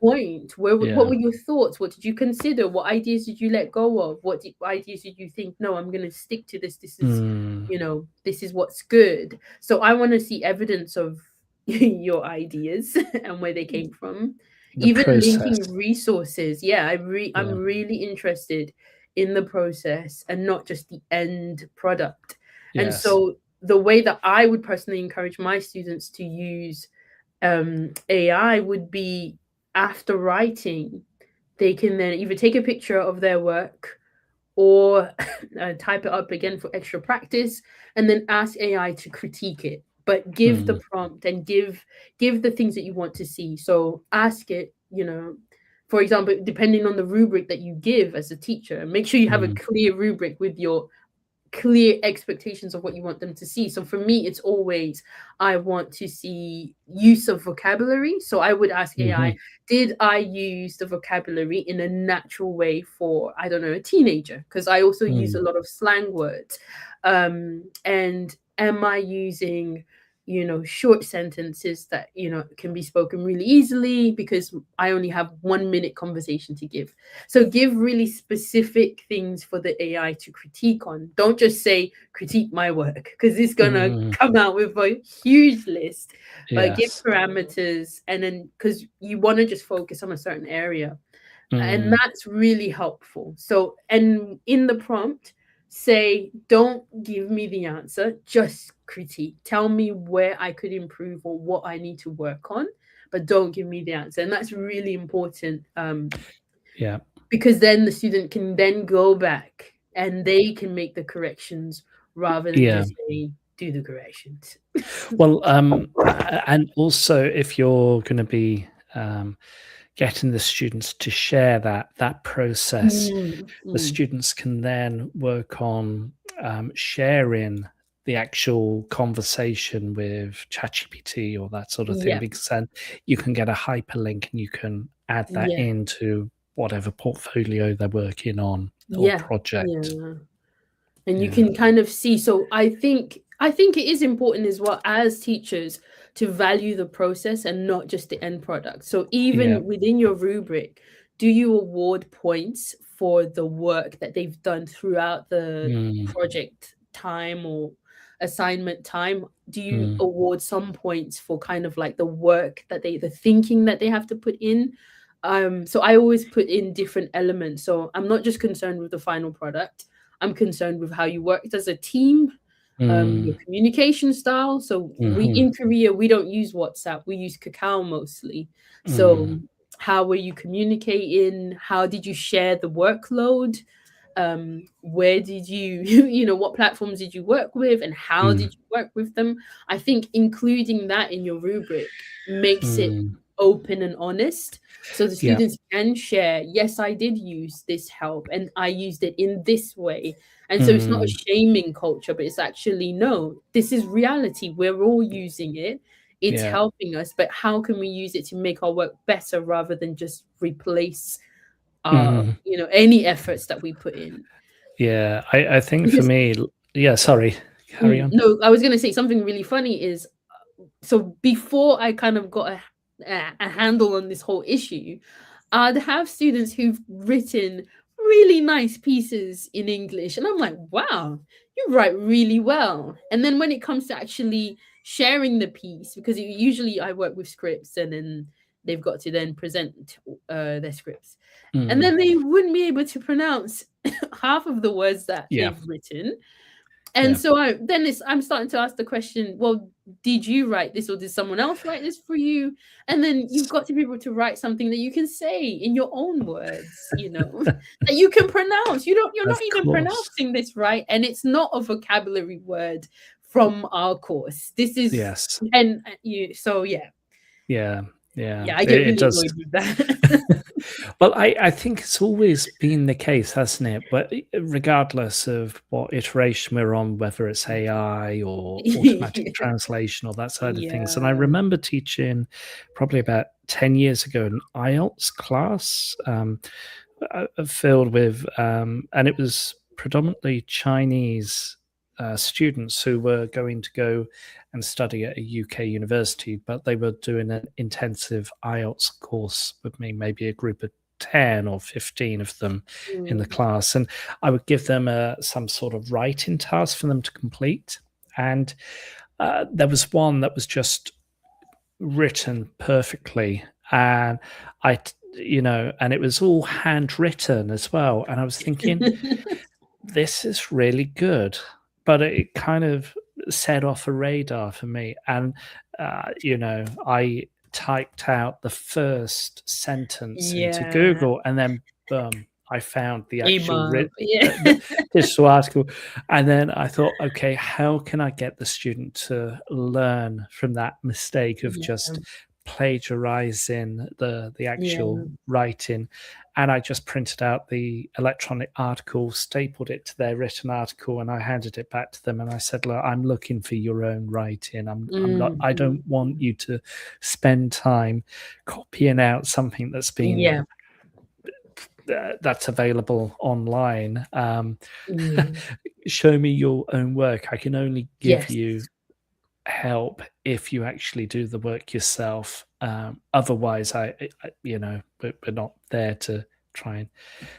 point? What were your thoughts? What did you consider? What ideas did you let go of? What ideas did you think, no, I'm going to stick to this? This is, you know, this is what's good. So I want to see evidence of your ideas and where they came from. Even linking resources. I'm really interested in the process and not just the end product. And so the way that I would personally encourage my students to use AI would be, after writing, they can then either take a picture of their work or type it up again for extra practice, and then ask AI to critique it. But give the prompt and give the things that you want to see. So ask it, you know, for example, depending on the rubric that you give as a teacher, make sure you have a clear rubric with your clear expectations of what you want them to see. So for me, it's always, I want to see use of vocabulary. So I would ask AI, did I use the vocabulary in a natural way for, I don't know, a teenager? Because I also use a lot of slang words. And am I using, you know, short sentences that, you know, can be spoken really easily, because I only have 1 minute conversation to give. So give really specific things for the AI to critique on. Don't just say, critique my work, because it's going to come out with a huge list. But give parameters, and then, because you want to just focus on a certain area. And that's really helpful. So, and in the prompt, say, don't give me the answer, just critique. Tell me where I could improve or what I need to work on, but don't give me the answer. And that's really important. Because then the student can then go back and they can make the corrections rather than just say, do the corrections. Well, and also, if you're going to be getting the students to share that process, the students can then work on sharing the actual conversation with ChatGPT or that sort of thing, because then you can get a hyperlink and you can add that into whatever portfolio they're working on or project. And you can kind of see. So I think it is important as well as teachers to value the process and not just the end product. So even within your rubric, do you award points for the work that they've done throughout the project time or assignment time? Do you award some points for kind of like the work that the thinking that they have to put in? So I always put in different elements. So I'm not just concerned with the final product. I'm concerned with how you worked as a team, your communication style. So we in Korea, we don't use WhatsApp. We use Kakao mostly. So how were you communicating? How did you share the workload? Where did you, you know, what platforms did you work with and how did you work with them? I think including that in your rubric makes it open and honest. So the students can share, yes, I did use this help and I used it in this way. And so it's not a shaming culture, but it's actually, no, this is reality. We're all using it. It's helping us, but how can we use it to make our work better rather than just replace you know, any efforts that we put in? I think for me, sorry, carry on. No, I was going to say something really funny is, so before I kind of got a handle on this whole issue, I'd have students who've written really nice pieces in English. And I'm like, wow, you write really well. And then when it comes to actually sharing the piece, because usually I work with scripts and then they've got to then present their scripts. And then they wouldn't be able to pronounce half of the words that they've written. And so I'm starting to ask the question, well, did you write this or did someone else write this for you? And then you've got to be able to write something that you can say in your own words, that you can pronounce. You're not even pronouncing this right. And it's not a vocabulary word from our course. This is and you I get really annoyed with that. Well, I think it's always been the case, hasn't it? But regardless of what iteration we're on, whether it's AI or automatic translation or that side of things. And I remember teaching probably about 10 years ago an IELTS class filled with, and it was predominantly Chinese students who were going to go and study at a UK university, but they were doing an intensive IELTS course with me, maybe a group of 10 or 15 of them in the class. And I would give them some sort of writing task for them to complete. And there was one that was just written perfectly. And and it was all handwritten as well. And I was thinking, this is really good. But it kind of set off a radar for me. And, I typed out the first sentence into Google and then, boom, I found the actual digital article. And then I thought, okay, how can I get the student to learn from that mistake of just plagiarizing the actual writing? And I just printed out the electronic article, stapled it to their written article, and I handed it back to them. And I said, look, I'm looking for your own writing. I'm not, I don't want you to spend time copying out something that's been that's available online. Show me your own work. I can only give you help if you actually do the work yourself. Otherwise, we're not there to try and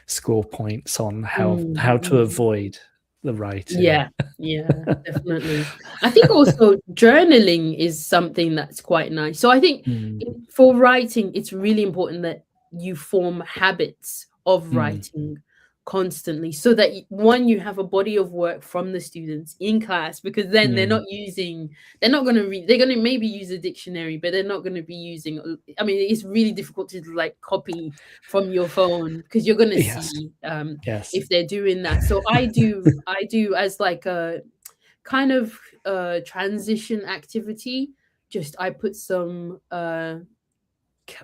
score points on how to avoid the writing. Definitely. I think also journaling is something that's quite nice. So I think for writing, it's really important that you form habits of writing constantly, so that you have a body of work from the students in class, because then they're not going to read, they're going to maybe use a dictionary, but they're not going to be using, it's really difficult to like copy from your phone, because you're going to see if they're doing that. So I do as like a kind of transition activity, just I put some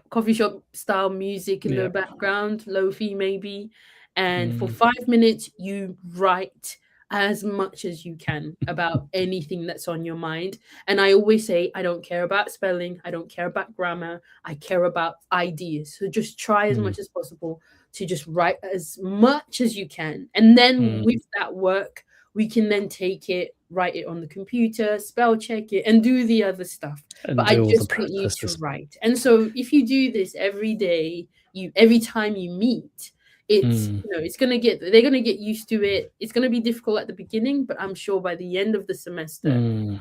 coffee shop style music in the background, lo-fi maybe. And for 5 minutes, you write as much as you can about anything that's on your mind. And I always say, I don't care about spelling. I don't care about grammar. I care about ideas. So just try as much as possible to just write as much as you can. And then with that work, we can then take it, write it on the computer, spell check it, and do the other stuff. But I just want you to write. And so if you do this every day, every time you meet, it's they're gonna get used to it. It's gonna be difficult at the beginning, but I'm sure by the end of the semester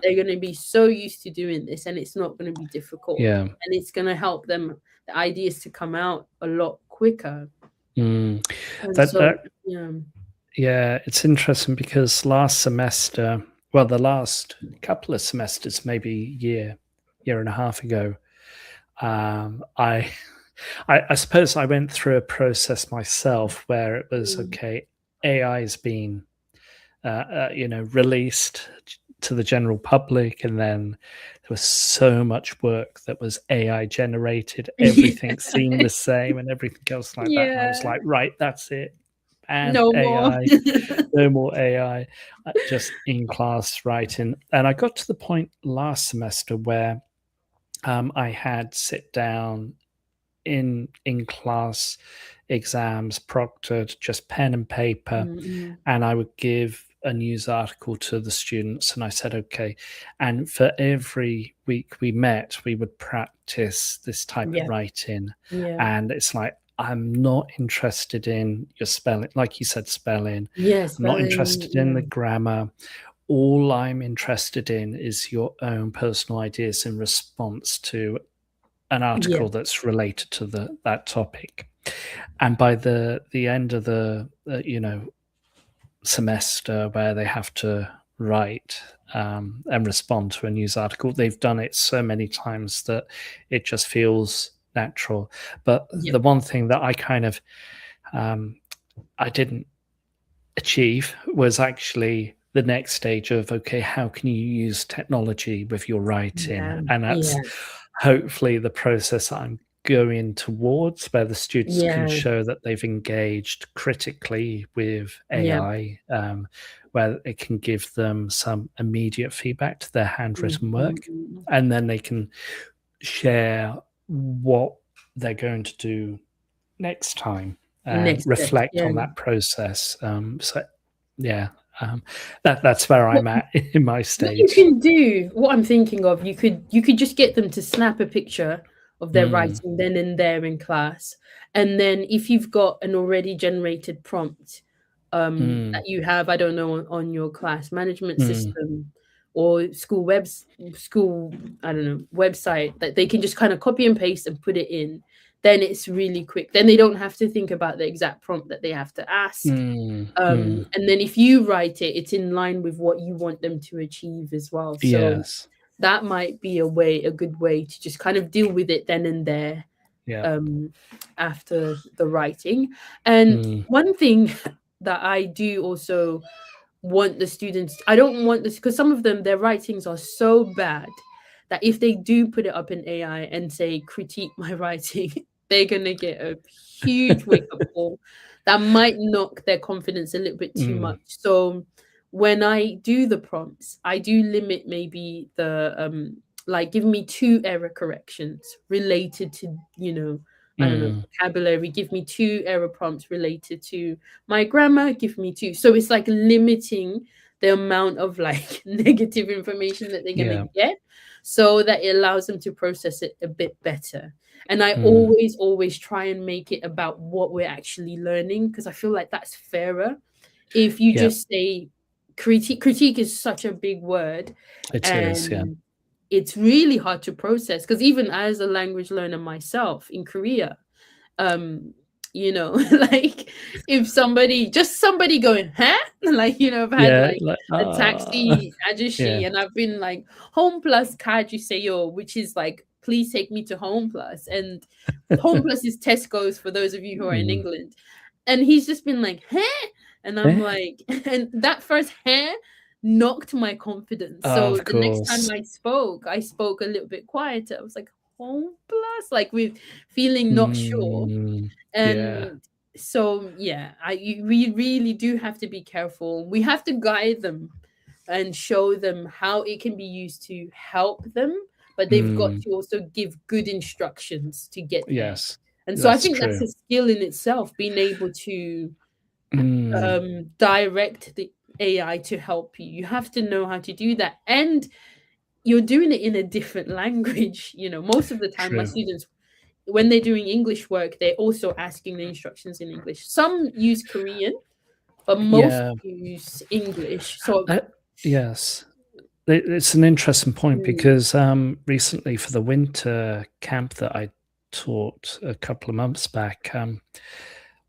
they're gonna be so used to doing this, and it's not gonna be difficult. And it's gonna help them, the ideas, to come out a lot quicker. It's interesting because last semester, the last couple of semesters, maybe year and a half ago, I suppose I went through a process myself where it was, okay, AI is being, released to the general public, and then there was so much work that was AI generated. Everything seemed the same and everything else like that. And I was like, right, that's it. And no AI, more. no more AI, just in class writing. And I got to the point last semester where I had sit down in class exams, proctored, just pen and paper, and I would give a news article to the students, and I said, okay, and for every week we met, we would practice this type of writing. And it's like, I'm not interested in your spelling, like you said, spelling. Yes, I'm not spelling, interested in the grammar. All I'm interested in is your own personal ideas in response to an article that's related to that topic. And by the end of the semester, where they have to write and respond to a news article, they've done it so many times that it just feels natural. But the one thing that I kind of I didn't achieve was actually the next stage of, okay, how can you use technology with your writing? And that's hopefully the process I'm going towards, where the students can show that they've engaged critically with AI, where it can give them some immediate feedback to their handwritten work, and then they can share what they're going to do next time and reflect on that process. That's where I'm at in my stage. What you can do, what I'm thinking of, you could just get them to snap a picture of their writing then and there in class, and then if you've got an already generated prompt that you have, I don't know, on your class management system or school I don't know, website, that they can just kind of copy and paste and put it in, then it's really quick. Then they don't have to think about the exact prompt that they have to ask. And then if you write it, it's in line with what you want them to achieve as well. So that might be a good way to just kind of deal with it then and there after the writing. And one thing that I do also want the students, I don't want this, because some of them, their writings are so bad that if they do put it up in AI and say, critique my writing, they're going to get a huge wake-up call that might knock their confidence a little bit too much. So when I do the prompts, I do limit maybe the, like, give me 2 error corrections related to, I don't know, vocabulary. Give me 2 error prompts related to my grammar. Give me 2. So it's like limiting the amount of like negative information that they're going to get, so that it allows them to process it a bit better. And I always try and make it about what we're actually learning, because I feel like that's fairer. If you just say critique is such a big word. It is, it's really hard to process, because even as a language learner myself in Korea, like if somebody going, huh? Like, I've had a taxi ajushi, and I've been like, home plus kajuseyo, which is like, please take me to home plus. And home plus is Tesco's for those of you who are in England. And he's just been like, huh? And I'm like, and that first huh knocked my confidence. So the next time I spoke a little bit quieter. I was like, home plus, like with feeling not sure. And so we really do have to be careful. We have to guide them and show them how it can be used to help them, but they've got to also give good instructions to get there. And so I think that's a skill in itself, being able to direct the AI to help you. You have to know how to do that, and you're doing it in a different language. Most of the time my students, when they're doing English work, they're also asking the instructions in English. Some use Korean, but most use English. So it's an interesting point, because recently for the winter camp that I taught a couple of months back,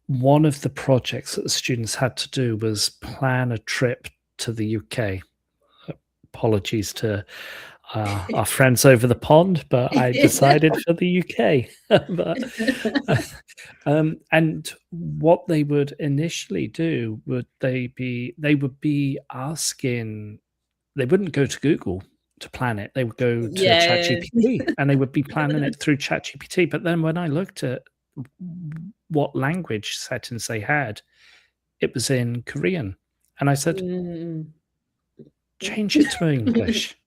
one of the projects that the students had to do was plan a trip to the UK. Apologies to our friends over the pond, but I decided for the UK. And what they would initially do would they would be asking, they wouldn't go to Google to plan it. They would go to ChatGPT, and they would be planning it through ChatGPT. But then when I looked at what language settings they had, it was in Korean. And I said, change it to English.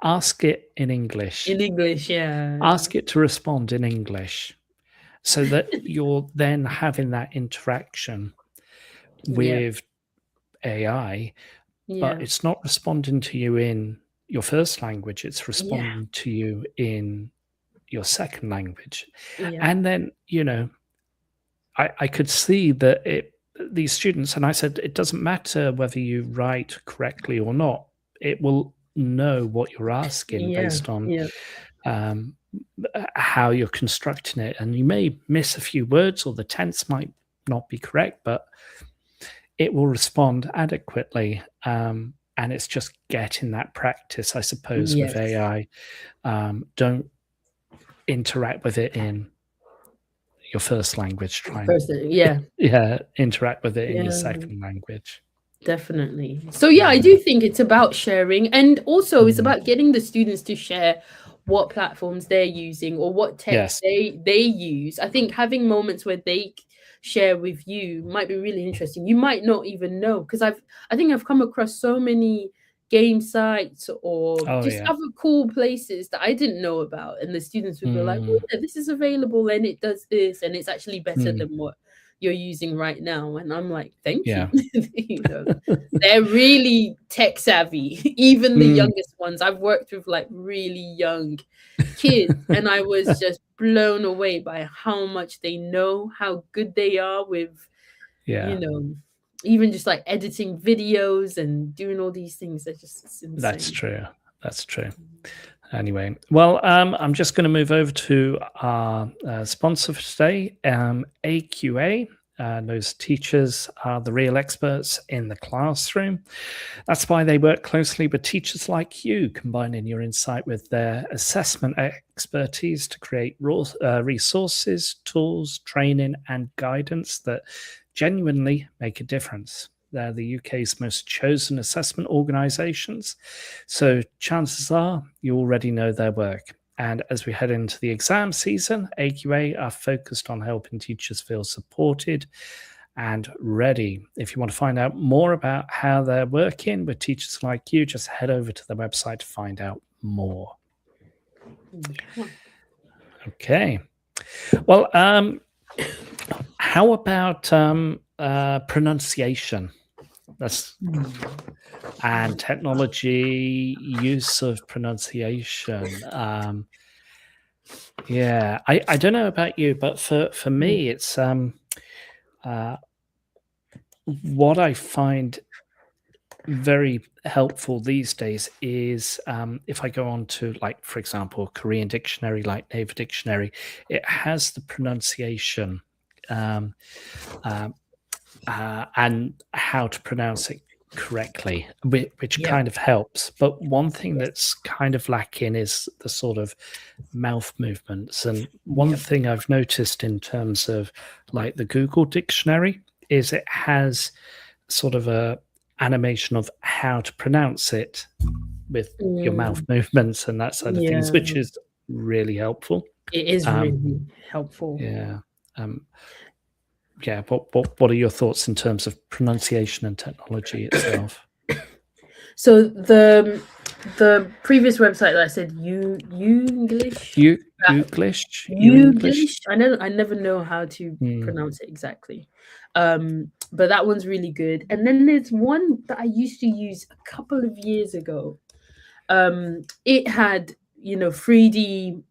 Ask it in English. In English, Ask it to respond in English, so that you're then having that interaction with AI, but it's not responding to you in your first language. It's responding to you in your second language. Yeah. And then, I could see that these students, and I said, it doesn't matter whether you write correctly or not. It will know what you're asking Yeah. based on Yeah. how you're constructing it. And you may miss a few words or the tense might not be correct, but it will respond adequately. And it's just getting that practice, I suppose, with Yes. AI. Don't interact with it in your first language. Try and Yeah. interact with it in your Yeah. second language. Definitely. So yeah, I do think it's about sharing, and also it's Mm. about getting the students to share what platforms they're using or what tech Yes. they use. I think having moments where they share with you might be really interesting. You might not even know, because I think I've come across so many game sites or just yeah. other cool places that I didn't know about, and the students would be like, Mm. "Oh, yeah, this is available and it does this and it's actually better Mm. than what you're using right now." And I'm like, thank Yeah. you. They're really tech savvy. Even the Mm. youngest ones. I've worked with like really young kids, and I was just blown away by how much they know, how good they are with, Yeah. even just like editing videos and doing all these things. It's insane. That's true. Anyway, well, I'm just going to move over to our sponsor for today, AQA. Those teachers are the real experts in the classroom. That's why they work closely with teachers like you, combining your insight with their assessment expertise to create resources, tools, training, and guidance that genuinely make a difference. They're the UK's most chosen assessment organisations, so chances are you already know their work. And as we head into the exam season, AQA are focused on helping teachers feel supported and ready. If you want to find out more about how they're working with teachers like you, just head over to their website to find out more. Yeah. Okay. Well, how about pronunciation? And technology use of pronunciation. I don't know about you, but for me, it's what I find very helpful these days is if I go on to, like, for example, Korean dictionary, like Naver Dictionary, it has the pronunciation and how to pronounce it correctly, which kind of helps. But one thing that's kind of lacking is the sort of mouth movements. And one thing I've noticed in terms of like the Google dictionary is it has sort of a animation of how to pronounce it with your mouth movements and that side of things, which is really helpful. It is really helpful. What are your thoughts in terms of pronunciation and technology itself? So the previous website that I said, English. I never know how to pronounce it exactly, but that one's really good. And then there's one that I used to use a couple of years ago. It had 3D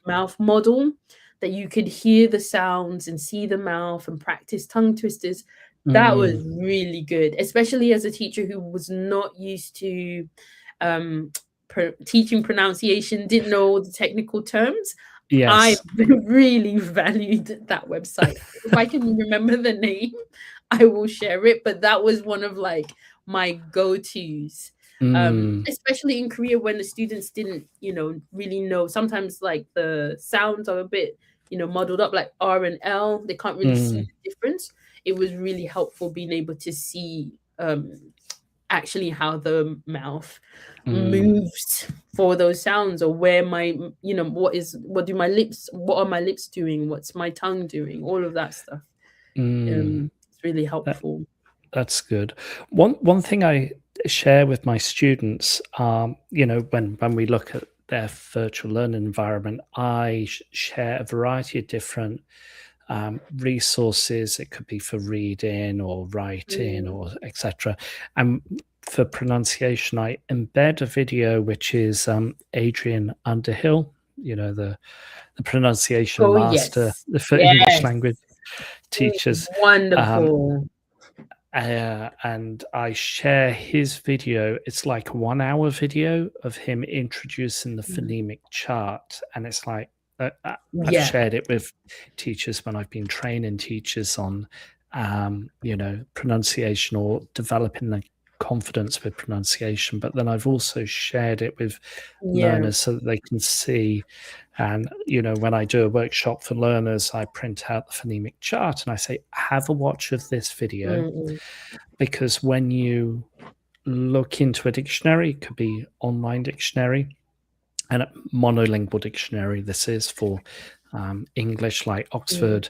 mouth model that you could hear the sounds and see the mouth and practice tongue twisters. That was really good, especially as a teacher who was not used to teaching pronunciation, didn't know all the technical terms. Yes. I really valued that website. If I can remember the name, I will share it. But that was one of like my go-tos. Especially in Korea when the students didn't, really know. Sometimes like the sounds are a bit, muddled up, like R and L. They can't really see the difference. It was really helpful being able to see actually how the mouth moves for those sounds, or where my, what are my lips doing? What's my tongue doing? All of that stuff. It's really helpful. That's good. One thing I share with my students, when we look at their virtual learning environment, I share a variety of different resources. It could be for reading or writing or etc. And for pronunciation, I embed a video which is Adrian Underhill. the pronunciation Oh master yes, for English yes, language teachers. wonderful. And I share his video. It's like a 1 hour video of him introducing the phonemic chart. And it's like, I've Yeah. shared it with teachers when I've been training teachers on, pronunciation or developing the confidence with pronunciation. But then I've also shared it with learners so that they can see. And, when I do a workshop for learners, I print out the phonemic chart and I say, have a watch of this video. Because when you look into a dictionary, it could be online dictionary and a monolingual dictionary. This is for English, like Oxford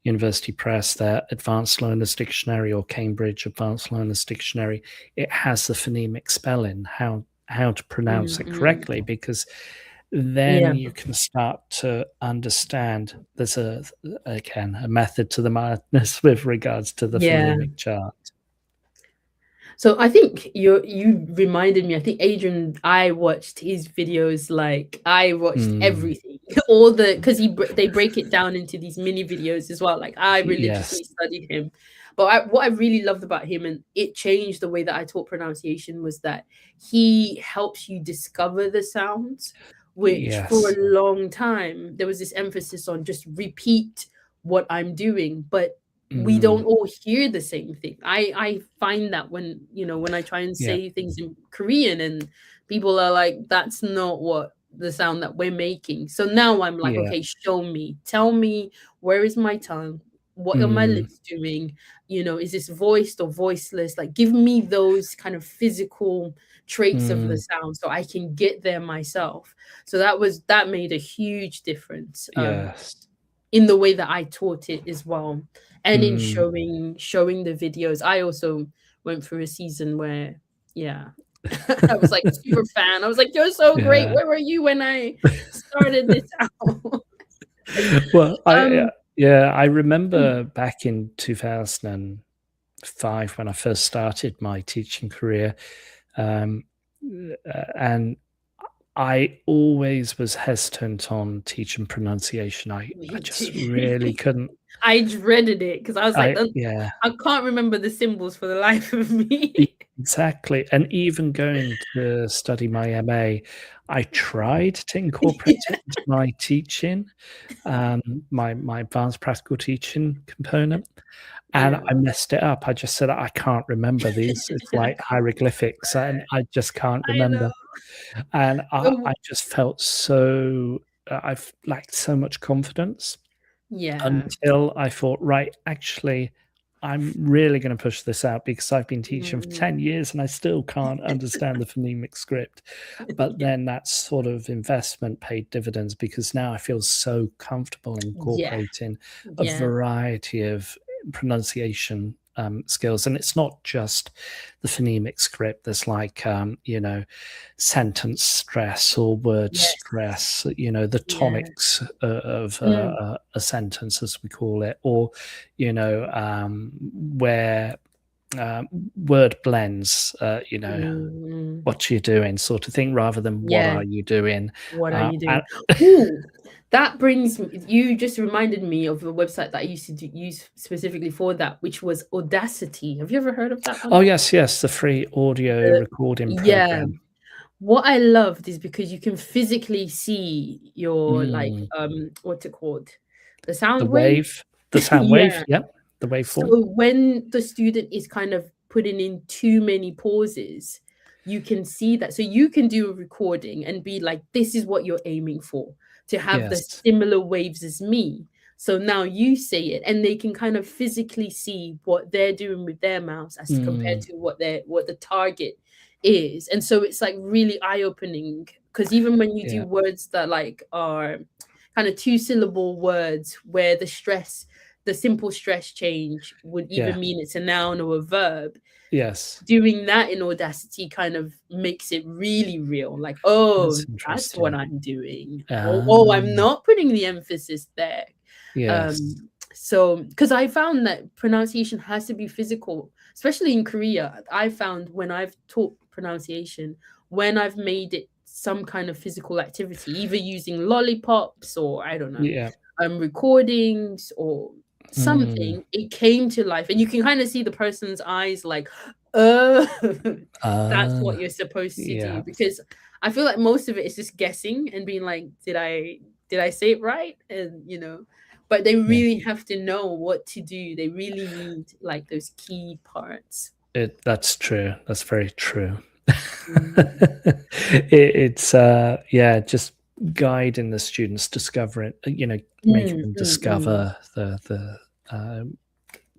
University Press, their Advanced Learners Dictionary, or Cambridge Advanced Learners Dictionary. It has the phonemic spelling, how to pronounce it correctly, because then you can start to understand there's a method to the madness with regards to the phonemic chart. So I think you reminded me. I think Adrian, I watched his videos. Like I watched everything, all because they break it down into these mini videos as well. Like I religiously studied him. But what I really loved about him, and it changed the way that I taught pronunciation, was that he helps you discover the sounds, which for a long time there was this emphasis on just repeat what I'm doing, but we don't all hear the same thing. I find that when I try and say things in Korean and people are like, that's not what the sound that we're making. So now I'm like, okay, show me, tell me, where is my tongue? What are my lips doing? Is this voiced or voiceless? Like, give me those kind of physical traits of the sound so I can get there myself. So that made a huge difference. In the way that I taught it as well. And in showing the videos. I also went through a season where, I was like super fan. I was like, you're so great. Where were you when I started this out? Well, I remember back in 2005 when I first started my teaching career, and I always was hesitant on teaching pronunciation. I just really couldn't. I dreaded it because I was like, I can't remember the symbols for the life of me. Exactly. And even going to study my MA, I tried to incorporate it into my teaching, my advanced practical teaching component. And I messed it up. I just said, I can't remember these. It's like hieroglyphics, and I just can't remember. And I just felt I've lacked so much confidence. Until I thought, right, actually, I'm really going to push this out because I've been teaching for 10 years and I still can't understand the phonemic script. But then that sort of investment paid dividends because now I feel so comfortable incorporating a variety of pronunciation skills. And it's not just the phonemic script. There's like, sentence stress or word stress, the tonics of a sentence, as we call it, or, where word blends, what you're doing sort of thing, rather than what are you doing? What are you doing? Ooh, that brings me, you just reminded me of a website that I used to use specifically for that, which was Audacity. Have you ever heard of that one? Oh, yes, the free audio recording program. What I loved is because you can physically see your what's it called? The sound wave. The sound wave, the waveform. So when the student is kind of putting in too many pauses, you can see that. So you can do a recording and be like, this is what you're aiming for, to have the similar waves as me. So now you say it, and they can kind of physically see what they're doing with their mouths as compared to what the target is. And so it's like really eye-opening, because even when you do words that like are kind of 2-syllable words where the simple stress change would even mean it's a noun or a verb. Doing that in Audacity kind of makes it really real. Like, that's what I'm doing. I'm not putting the emphasis there. So, because I found that pronunciation has to be physical, especially in Korea. I found when I've taught pronunciation, when I've made it some kind of physical activity, either using lollipops or I don't know, Yeah. recordings or something. It came to life, and you can kind of see the person's eyes like, oh, that's what you're supposed to do. Because I feel like most of it is just guessing and being like, did I say it right? And but they really have to know what to do. They really need like those key parts. That's true. That's very true. Mm. It's just guiding the students, discovering, making them discover the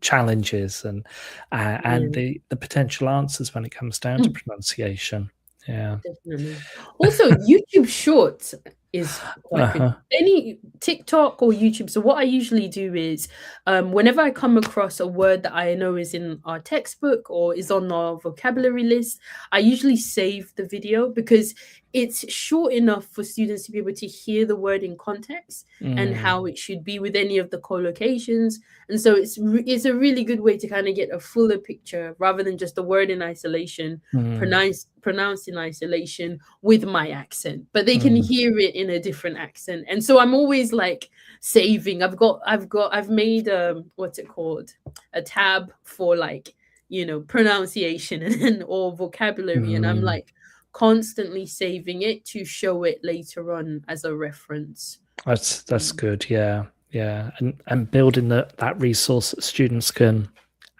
challenges and the potential answers when it comes down to pronunciation. Yeah, definitely. Also, YouTube Shorts is quite good. Any TikTok or YouTube. So what I usually do is, whenever I come across a word that I know is in our textbook or is on our vocabulary list, I usually save the video because it's short enough for students to be able to hear the word in context and how it should be with any of the collocations. And so it's a really good way to kind of get a fuller picture rather than just the word in isolation, pronounced in isolation with my accent, but they can hear it in a different accent. And so I'm always like saving. I've made what's it called, a tab for like pronunciation and or vocabulary, and I'm like constantly saving it to show it later on as a reference. That's good. Yeah, and building that resource that students can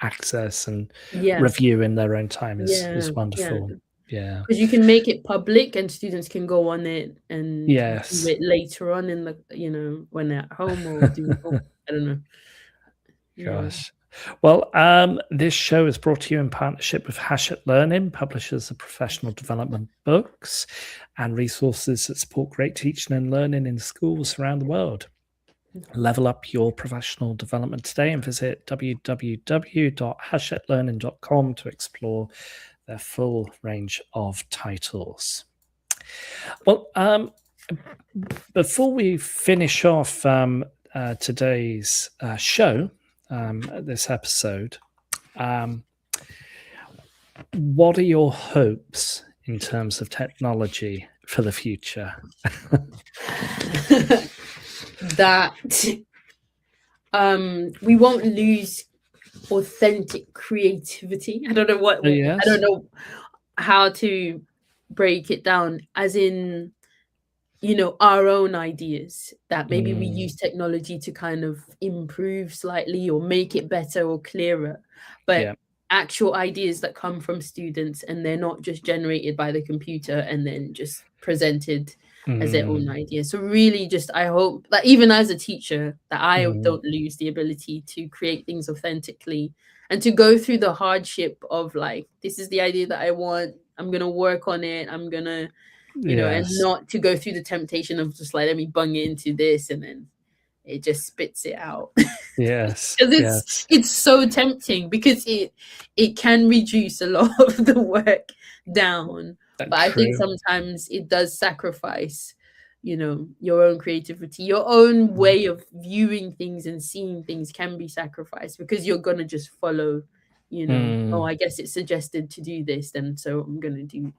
access and review in their own time is wonderful. Yeah, because you can make it public and students can go on it and do it later on in the when they're at home or doing home. I don't know. Gosh. Well, this show is brought to you in partnership with Hachette Learning, publishers of professional development books and resources that support great teaching and learning in schools around the world. Level up your professional development today and visit www.hachetlearning.com to explore their full range of titles. Well, before we finish off today's show, this episode, what are your hopes in terms of technology for the future? That we won't lose authentic creativity. I don't know I don't know how to break it down, as in our own ideas that maybe we use technology to kind of improve slightly or make it better or clearer, but actual ideas that come from students and they're not just generated by the computer and then just presented as their own idea. So really just I hope that even as a teacher that I don't lose the ability to create things authentically and to go through the hardship of like, this is the idea that I want, I'm gonna work on it, I'm gonna and not to go through the temptation of just like, let me bung it into this and then it just spits it out. Yes. Because it's so tempting because it can reduce a lot of the work down. But I think sometimes it does sacrifice, your own creativity, your own way of viewing things and seeing things can be sacrificed because you're gonna just follow, oh, I guess it's suggested to do this, then so I'm gonna do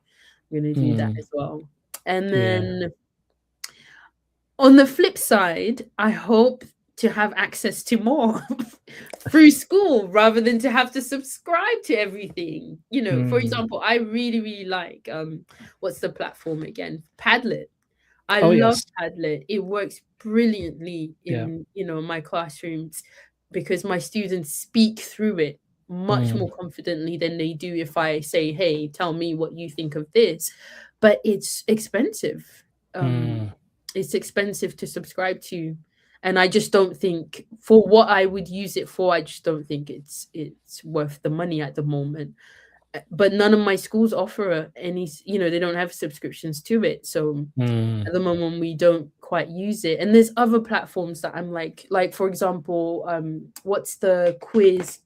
that as well. And then on the flip side, I hope to have access to more through school rather than to have to subscribe to everything. For example, I really, really like what's the platform again? Padlet. I love Padlet. It works brilliantly in my classrooms because my students speak through it much more confidently than they do if I say, hey, tell me what you think of this. But it's expensive. It's expensive to subscribe to. And I just don't think, for what I would use it for, I just don't think it's worth the money at the moment. But none of my schools offer any, they don't have subscriptions to it. So at the moment, we don't quite use it. And there's other platforms that I'm like for example, what's the quiz?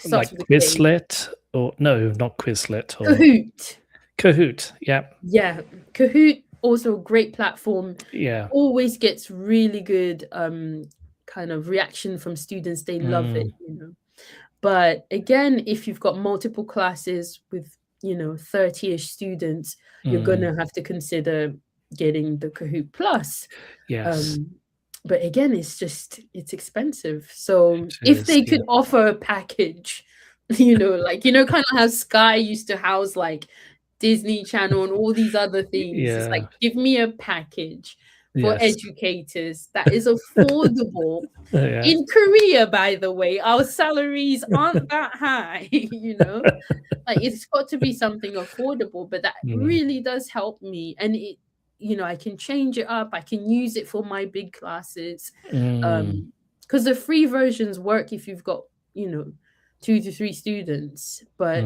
Like Quizlet or no, not Quizlet. Or Kahoot, yeah. Yeah, Kahoot, also a great platform. Yeah. Always gets really good kind of reaction from students. They love it, But again, if you've got multiple classes with 30ish students, you're gonna have to consider getting the Kahoot Plus. Yes, But again, it's expensive. So it if is. they Yeah. could offer a package, kind of how Sky used to house like Disney Channel and all these other things. It's like, Yeah. give me a package for Yes. educators that is affordable. Yeah. In Korea, by the way, our salaries aren't that high, Like it's got to be something affordable, but that really does help me. And I can change it up. I can use it for my big classes. Because the free versions work if you've got, 2 to 3 students, but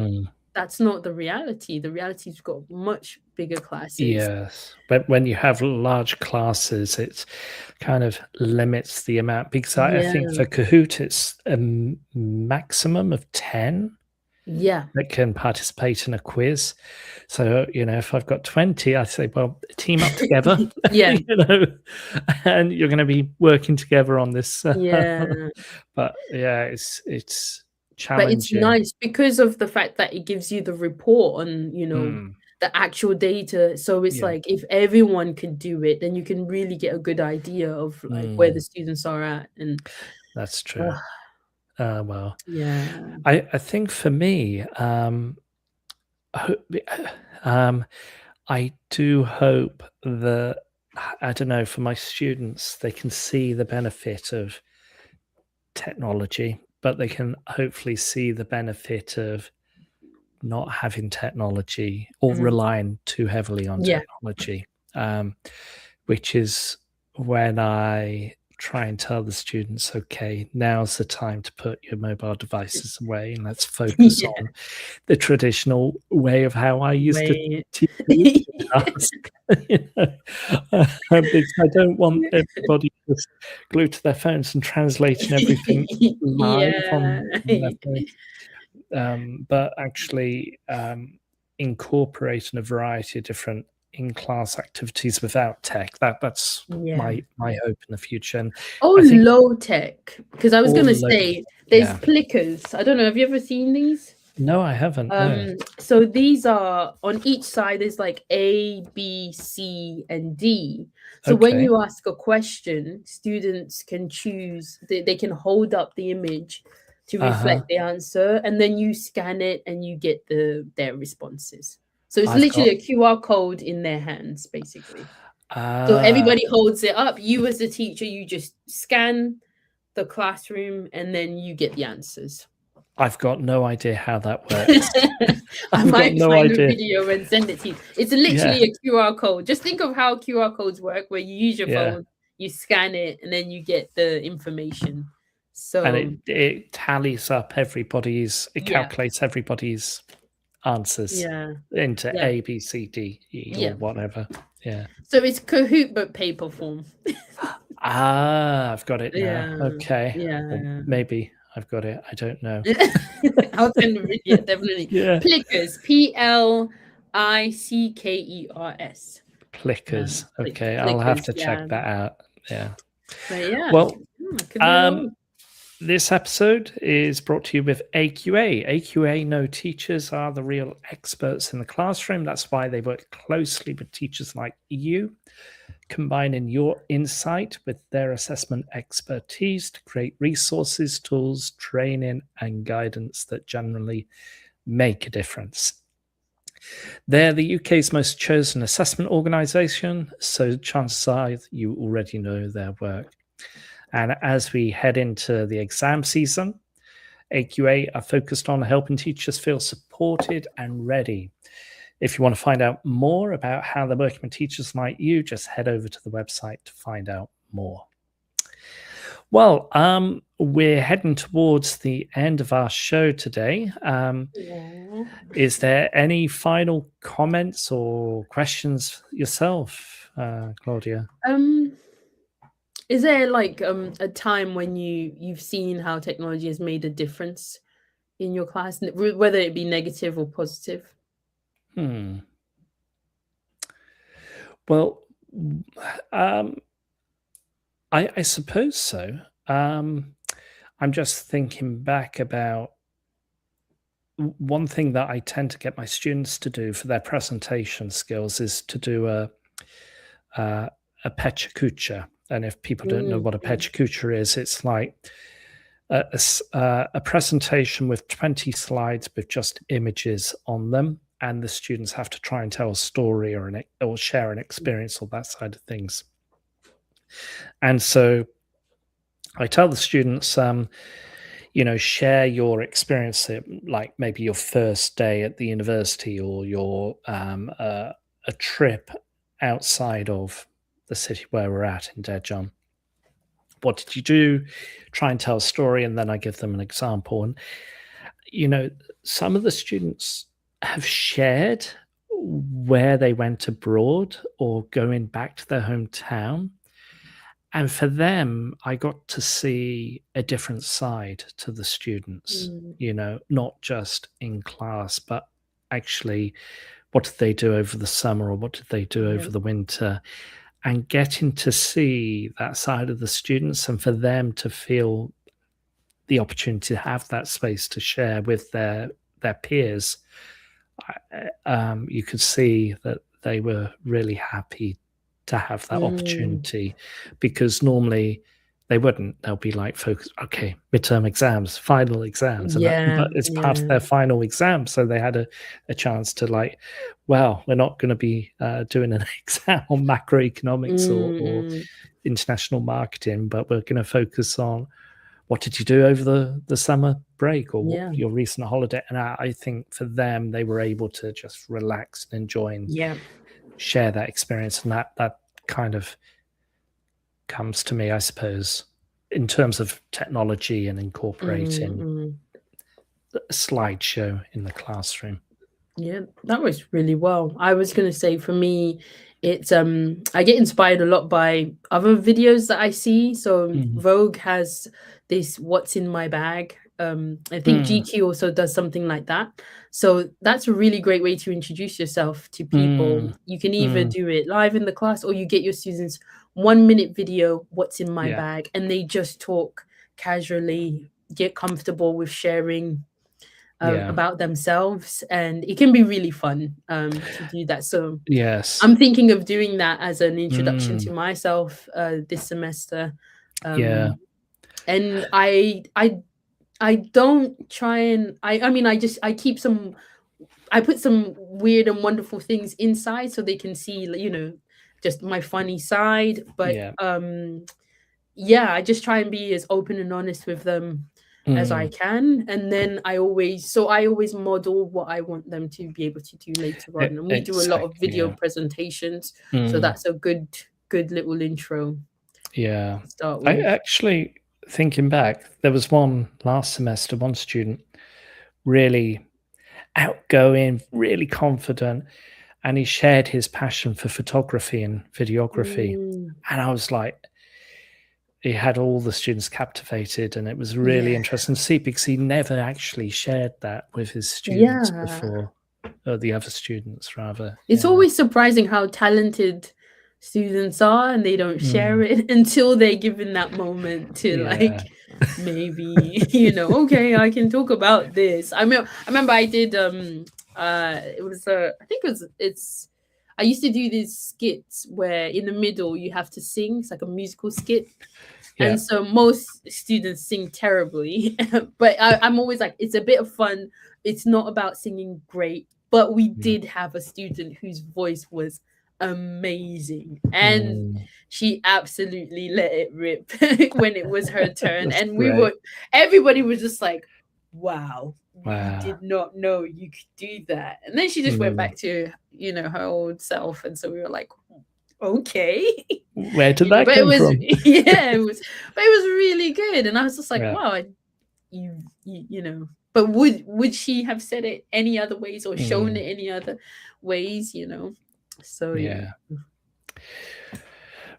that's not the reality. The reality is you've got much bigger classes. Yes, but when you have large classes, it kind of limits the amount, because I think for Kahoot, it's a maximum of 10 that can participate in a quiz. So, if I've got 20, I say, well, team up together, Yeah. and you're going to be working together on this. Yeah. But yeah, it's But it's challenging. nice because of the fact that it gives you the report on, the actual data. So it's like if everyone could do it, then you can really get a good idea of like where the students are at. And that's true. Well, yeah. I think for me, I do hope that, I don't know, for my students, they can see the benefit of technology, but they can hopefully see the benefit of not having technology or relying too heavily on technology, which is when I try and tell the students, okay, now's the time to put your mobile devices away and let's focus on the traditional way of how I used to teach. Because I don't want everybody just glued to their phones and translating everything live on their phone. But actually incorporating a variety of different in-class activities without tech. That's my hope in the future. And low tech, because I was going to say there's yeah. plickers. I don't know. Have you ever seen these? No, I haven't. No. So these are on each side. There's like A, B, C, and D. So when you ask a question, students can choose. They can hold up the image to reflect the answer, and then you scan it and you get their responses. So it's literally a QR code in their hands, basically. So everybody holds it up. You as a teacher, you just scan the classroom and then you get the answers. I've got no idea how that works. I might find a video and send it to you. It's literally a QR code. Just think of how QR codes work, where you use your phone, you scan it, and then you get the information. So and it tallies up it calculates everybody's answers into A, B, C, D, E, or whatever. Yeah. So it's Kahoot but paper form. I've got it now. Yeah. Okay. Yeah. Well, maybe I've got it. I don't know. I'll send the video, definitely. Plickers. Plickers. Plickers. Okay. I'll have to check that out. Yeah. But yeah. Well, this episode is brought to you with AQA. AQA know teachers are the real experts in the classroom. That's why they work closely with teachers like you, combining your insight with their assessment expertise to create resources, tools, training, and guidance that generally make a difference. They're the UK's most chosen assessment organisation, so chances are you already know their work. And as we head into the exam season, AQA are focused on helping teachers feel supported and ready. If you want to find out more about how they're working with teachers like you, just head over to the website to find out more. Well, we're heading towards the end of our show today. Is there any final comments or questions yourself, Claudia? Is there like a time when you've seen how technology has made a difference in your class, whether it be negative or positive? Well, I suppose so. I'm just thinking back about one thing that I tend to get my students to do for their presentation skills is to do a pecha kucha. And if people don't know what a pecha kucha is, it's like a presentation with 20 slides with just images on them, and the students have to try and tell a story or share an experience or that side of things. And so I tell the students, share your experience, like maybe your first day at the university or your a trip outside of the city where we're at in Daejeon. What did you do? Try and tell a story, and then I give them an example. And some of the students have shared where they went abroad or going back to their hometown. And for them, I got to see a different side to the students, not just in class, but actually what did they do over the summer or what did they do over the winter? And getting to see that side of the students and for them to feel the opportunity to have that space to share with their peers, you could see that they were really happy to have that opportunity, because normally they wouldn't. They'll be like focused, okay, midterm exams, final exams, but it's part of their final exam, so they had a chance to like, well, we're not going to be doing an exam on macroeconomics or international marketing, but we're going to focus on what did you do over the summer break or your recent holiday. And I think for them, they were able to just relax and enjoy and share that experience, and that kind of comes to me, I suppose, in terms of technology and incorporating a slideshow in the classroom. Yeah, that was really well. I was going to say, for me, it's I get inspired a lot by other videos that I see. So Vogue has this "What's in My Bag." I think GQ also does something like that. So that's a really great way to introduce yourself to people. You can either do it live in the class, or you get your students 1-minute video, "What's in my bag," and they just talk casually, get comfortable with sharing about themselves, and it can be really fun to do that. So I'm thinking of doing that as an introduction to myself this semester. And I don't try and I keep some, I put some weird and wonderful things inside so they can see, just my funny side. But I just try and be as open and honest with them as I can. And then I always model what I want them to be able to do later on. And we do a lot of video presentations. So that's a good little intro. Yeah. To start with. I actually, thinking back, there was one last semester, one student, really outgoing, really confident, and he shared his passion for photography and videography. And I was like, he had all the students captivated, and it was really interesting to see, because he never actually shared that with his students before, or the other students rather. It's always surprising how talented students are, and they don't share it until they're given that moment to maybe okay, I can talk about this. I remember I did I used to do these skits where in the middle you have to sing. It's like a musical skit. And so most students sing terribly, but I'm always like, it's a bit of fun. It's not about singing great, but we did have a student whose voice was amazing, and she absolutely let it rip when it was her turn. And everybody was just like, wow, we did not know you could do that. And then she just went back to her old self, and so we were like, okay, where did that come from? It was really good. And I was just like, wow, but would she have said it any other ways or shown it any other ways, so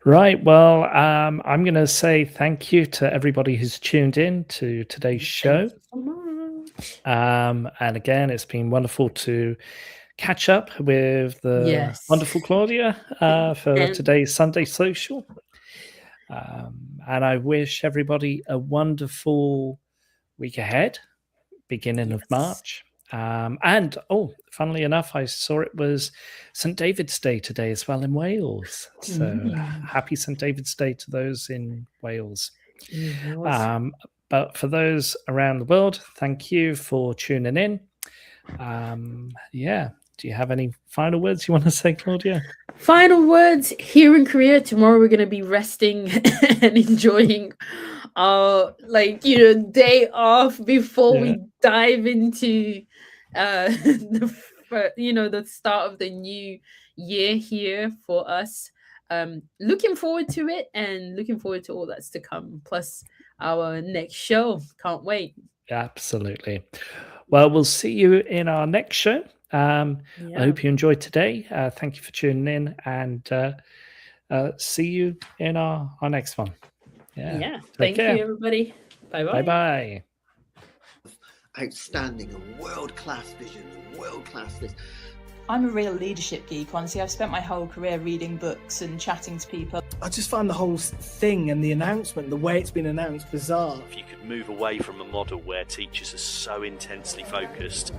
right. Well, I'm going to say thank you to everybody who's tuned in to today's show. Thank you so much. And again, it's been wonderful to catch up with the wonderful Claudia for today's Sunday Social. And I wish everybody a wonderful week ahead, beginning of March. And funnily enough, I saw it was St. David's Day today as well in Wales. So happy St. David's Day to those in Wales. But for those around the world, thank you for tuning in. Do you have any final words you want to say, Claudia? Final words here in Korea. Tomorrow we're going to be resting and enjoying our day off before we dive into the start of the new year here for us. Looking forward to it and looking forward to all that's to come. Plus our next show. Can't wait. Absolutely. Well, we'll see you in our next show. I hope you enjoyed today. Thank you for tuning in, and see you in our next one. Thank you, everybody. Bye bye. Outstanding and world-class vision and world-class this. I'm a real leadership geek, honestly. I've spent my whole career reading books and chatting to people. I just find the whole thing and the announcement, the way it's been announced, bizarre. If you could move away from a model where teachers are so intensely focused.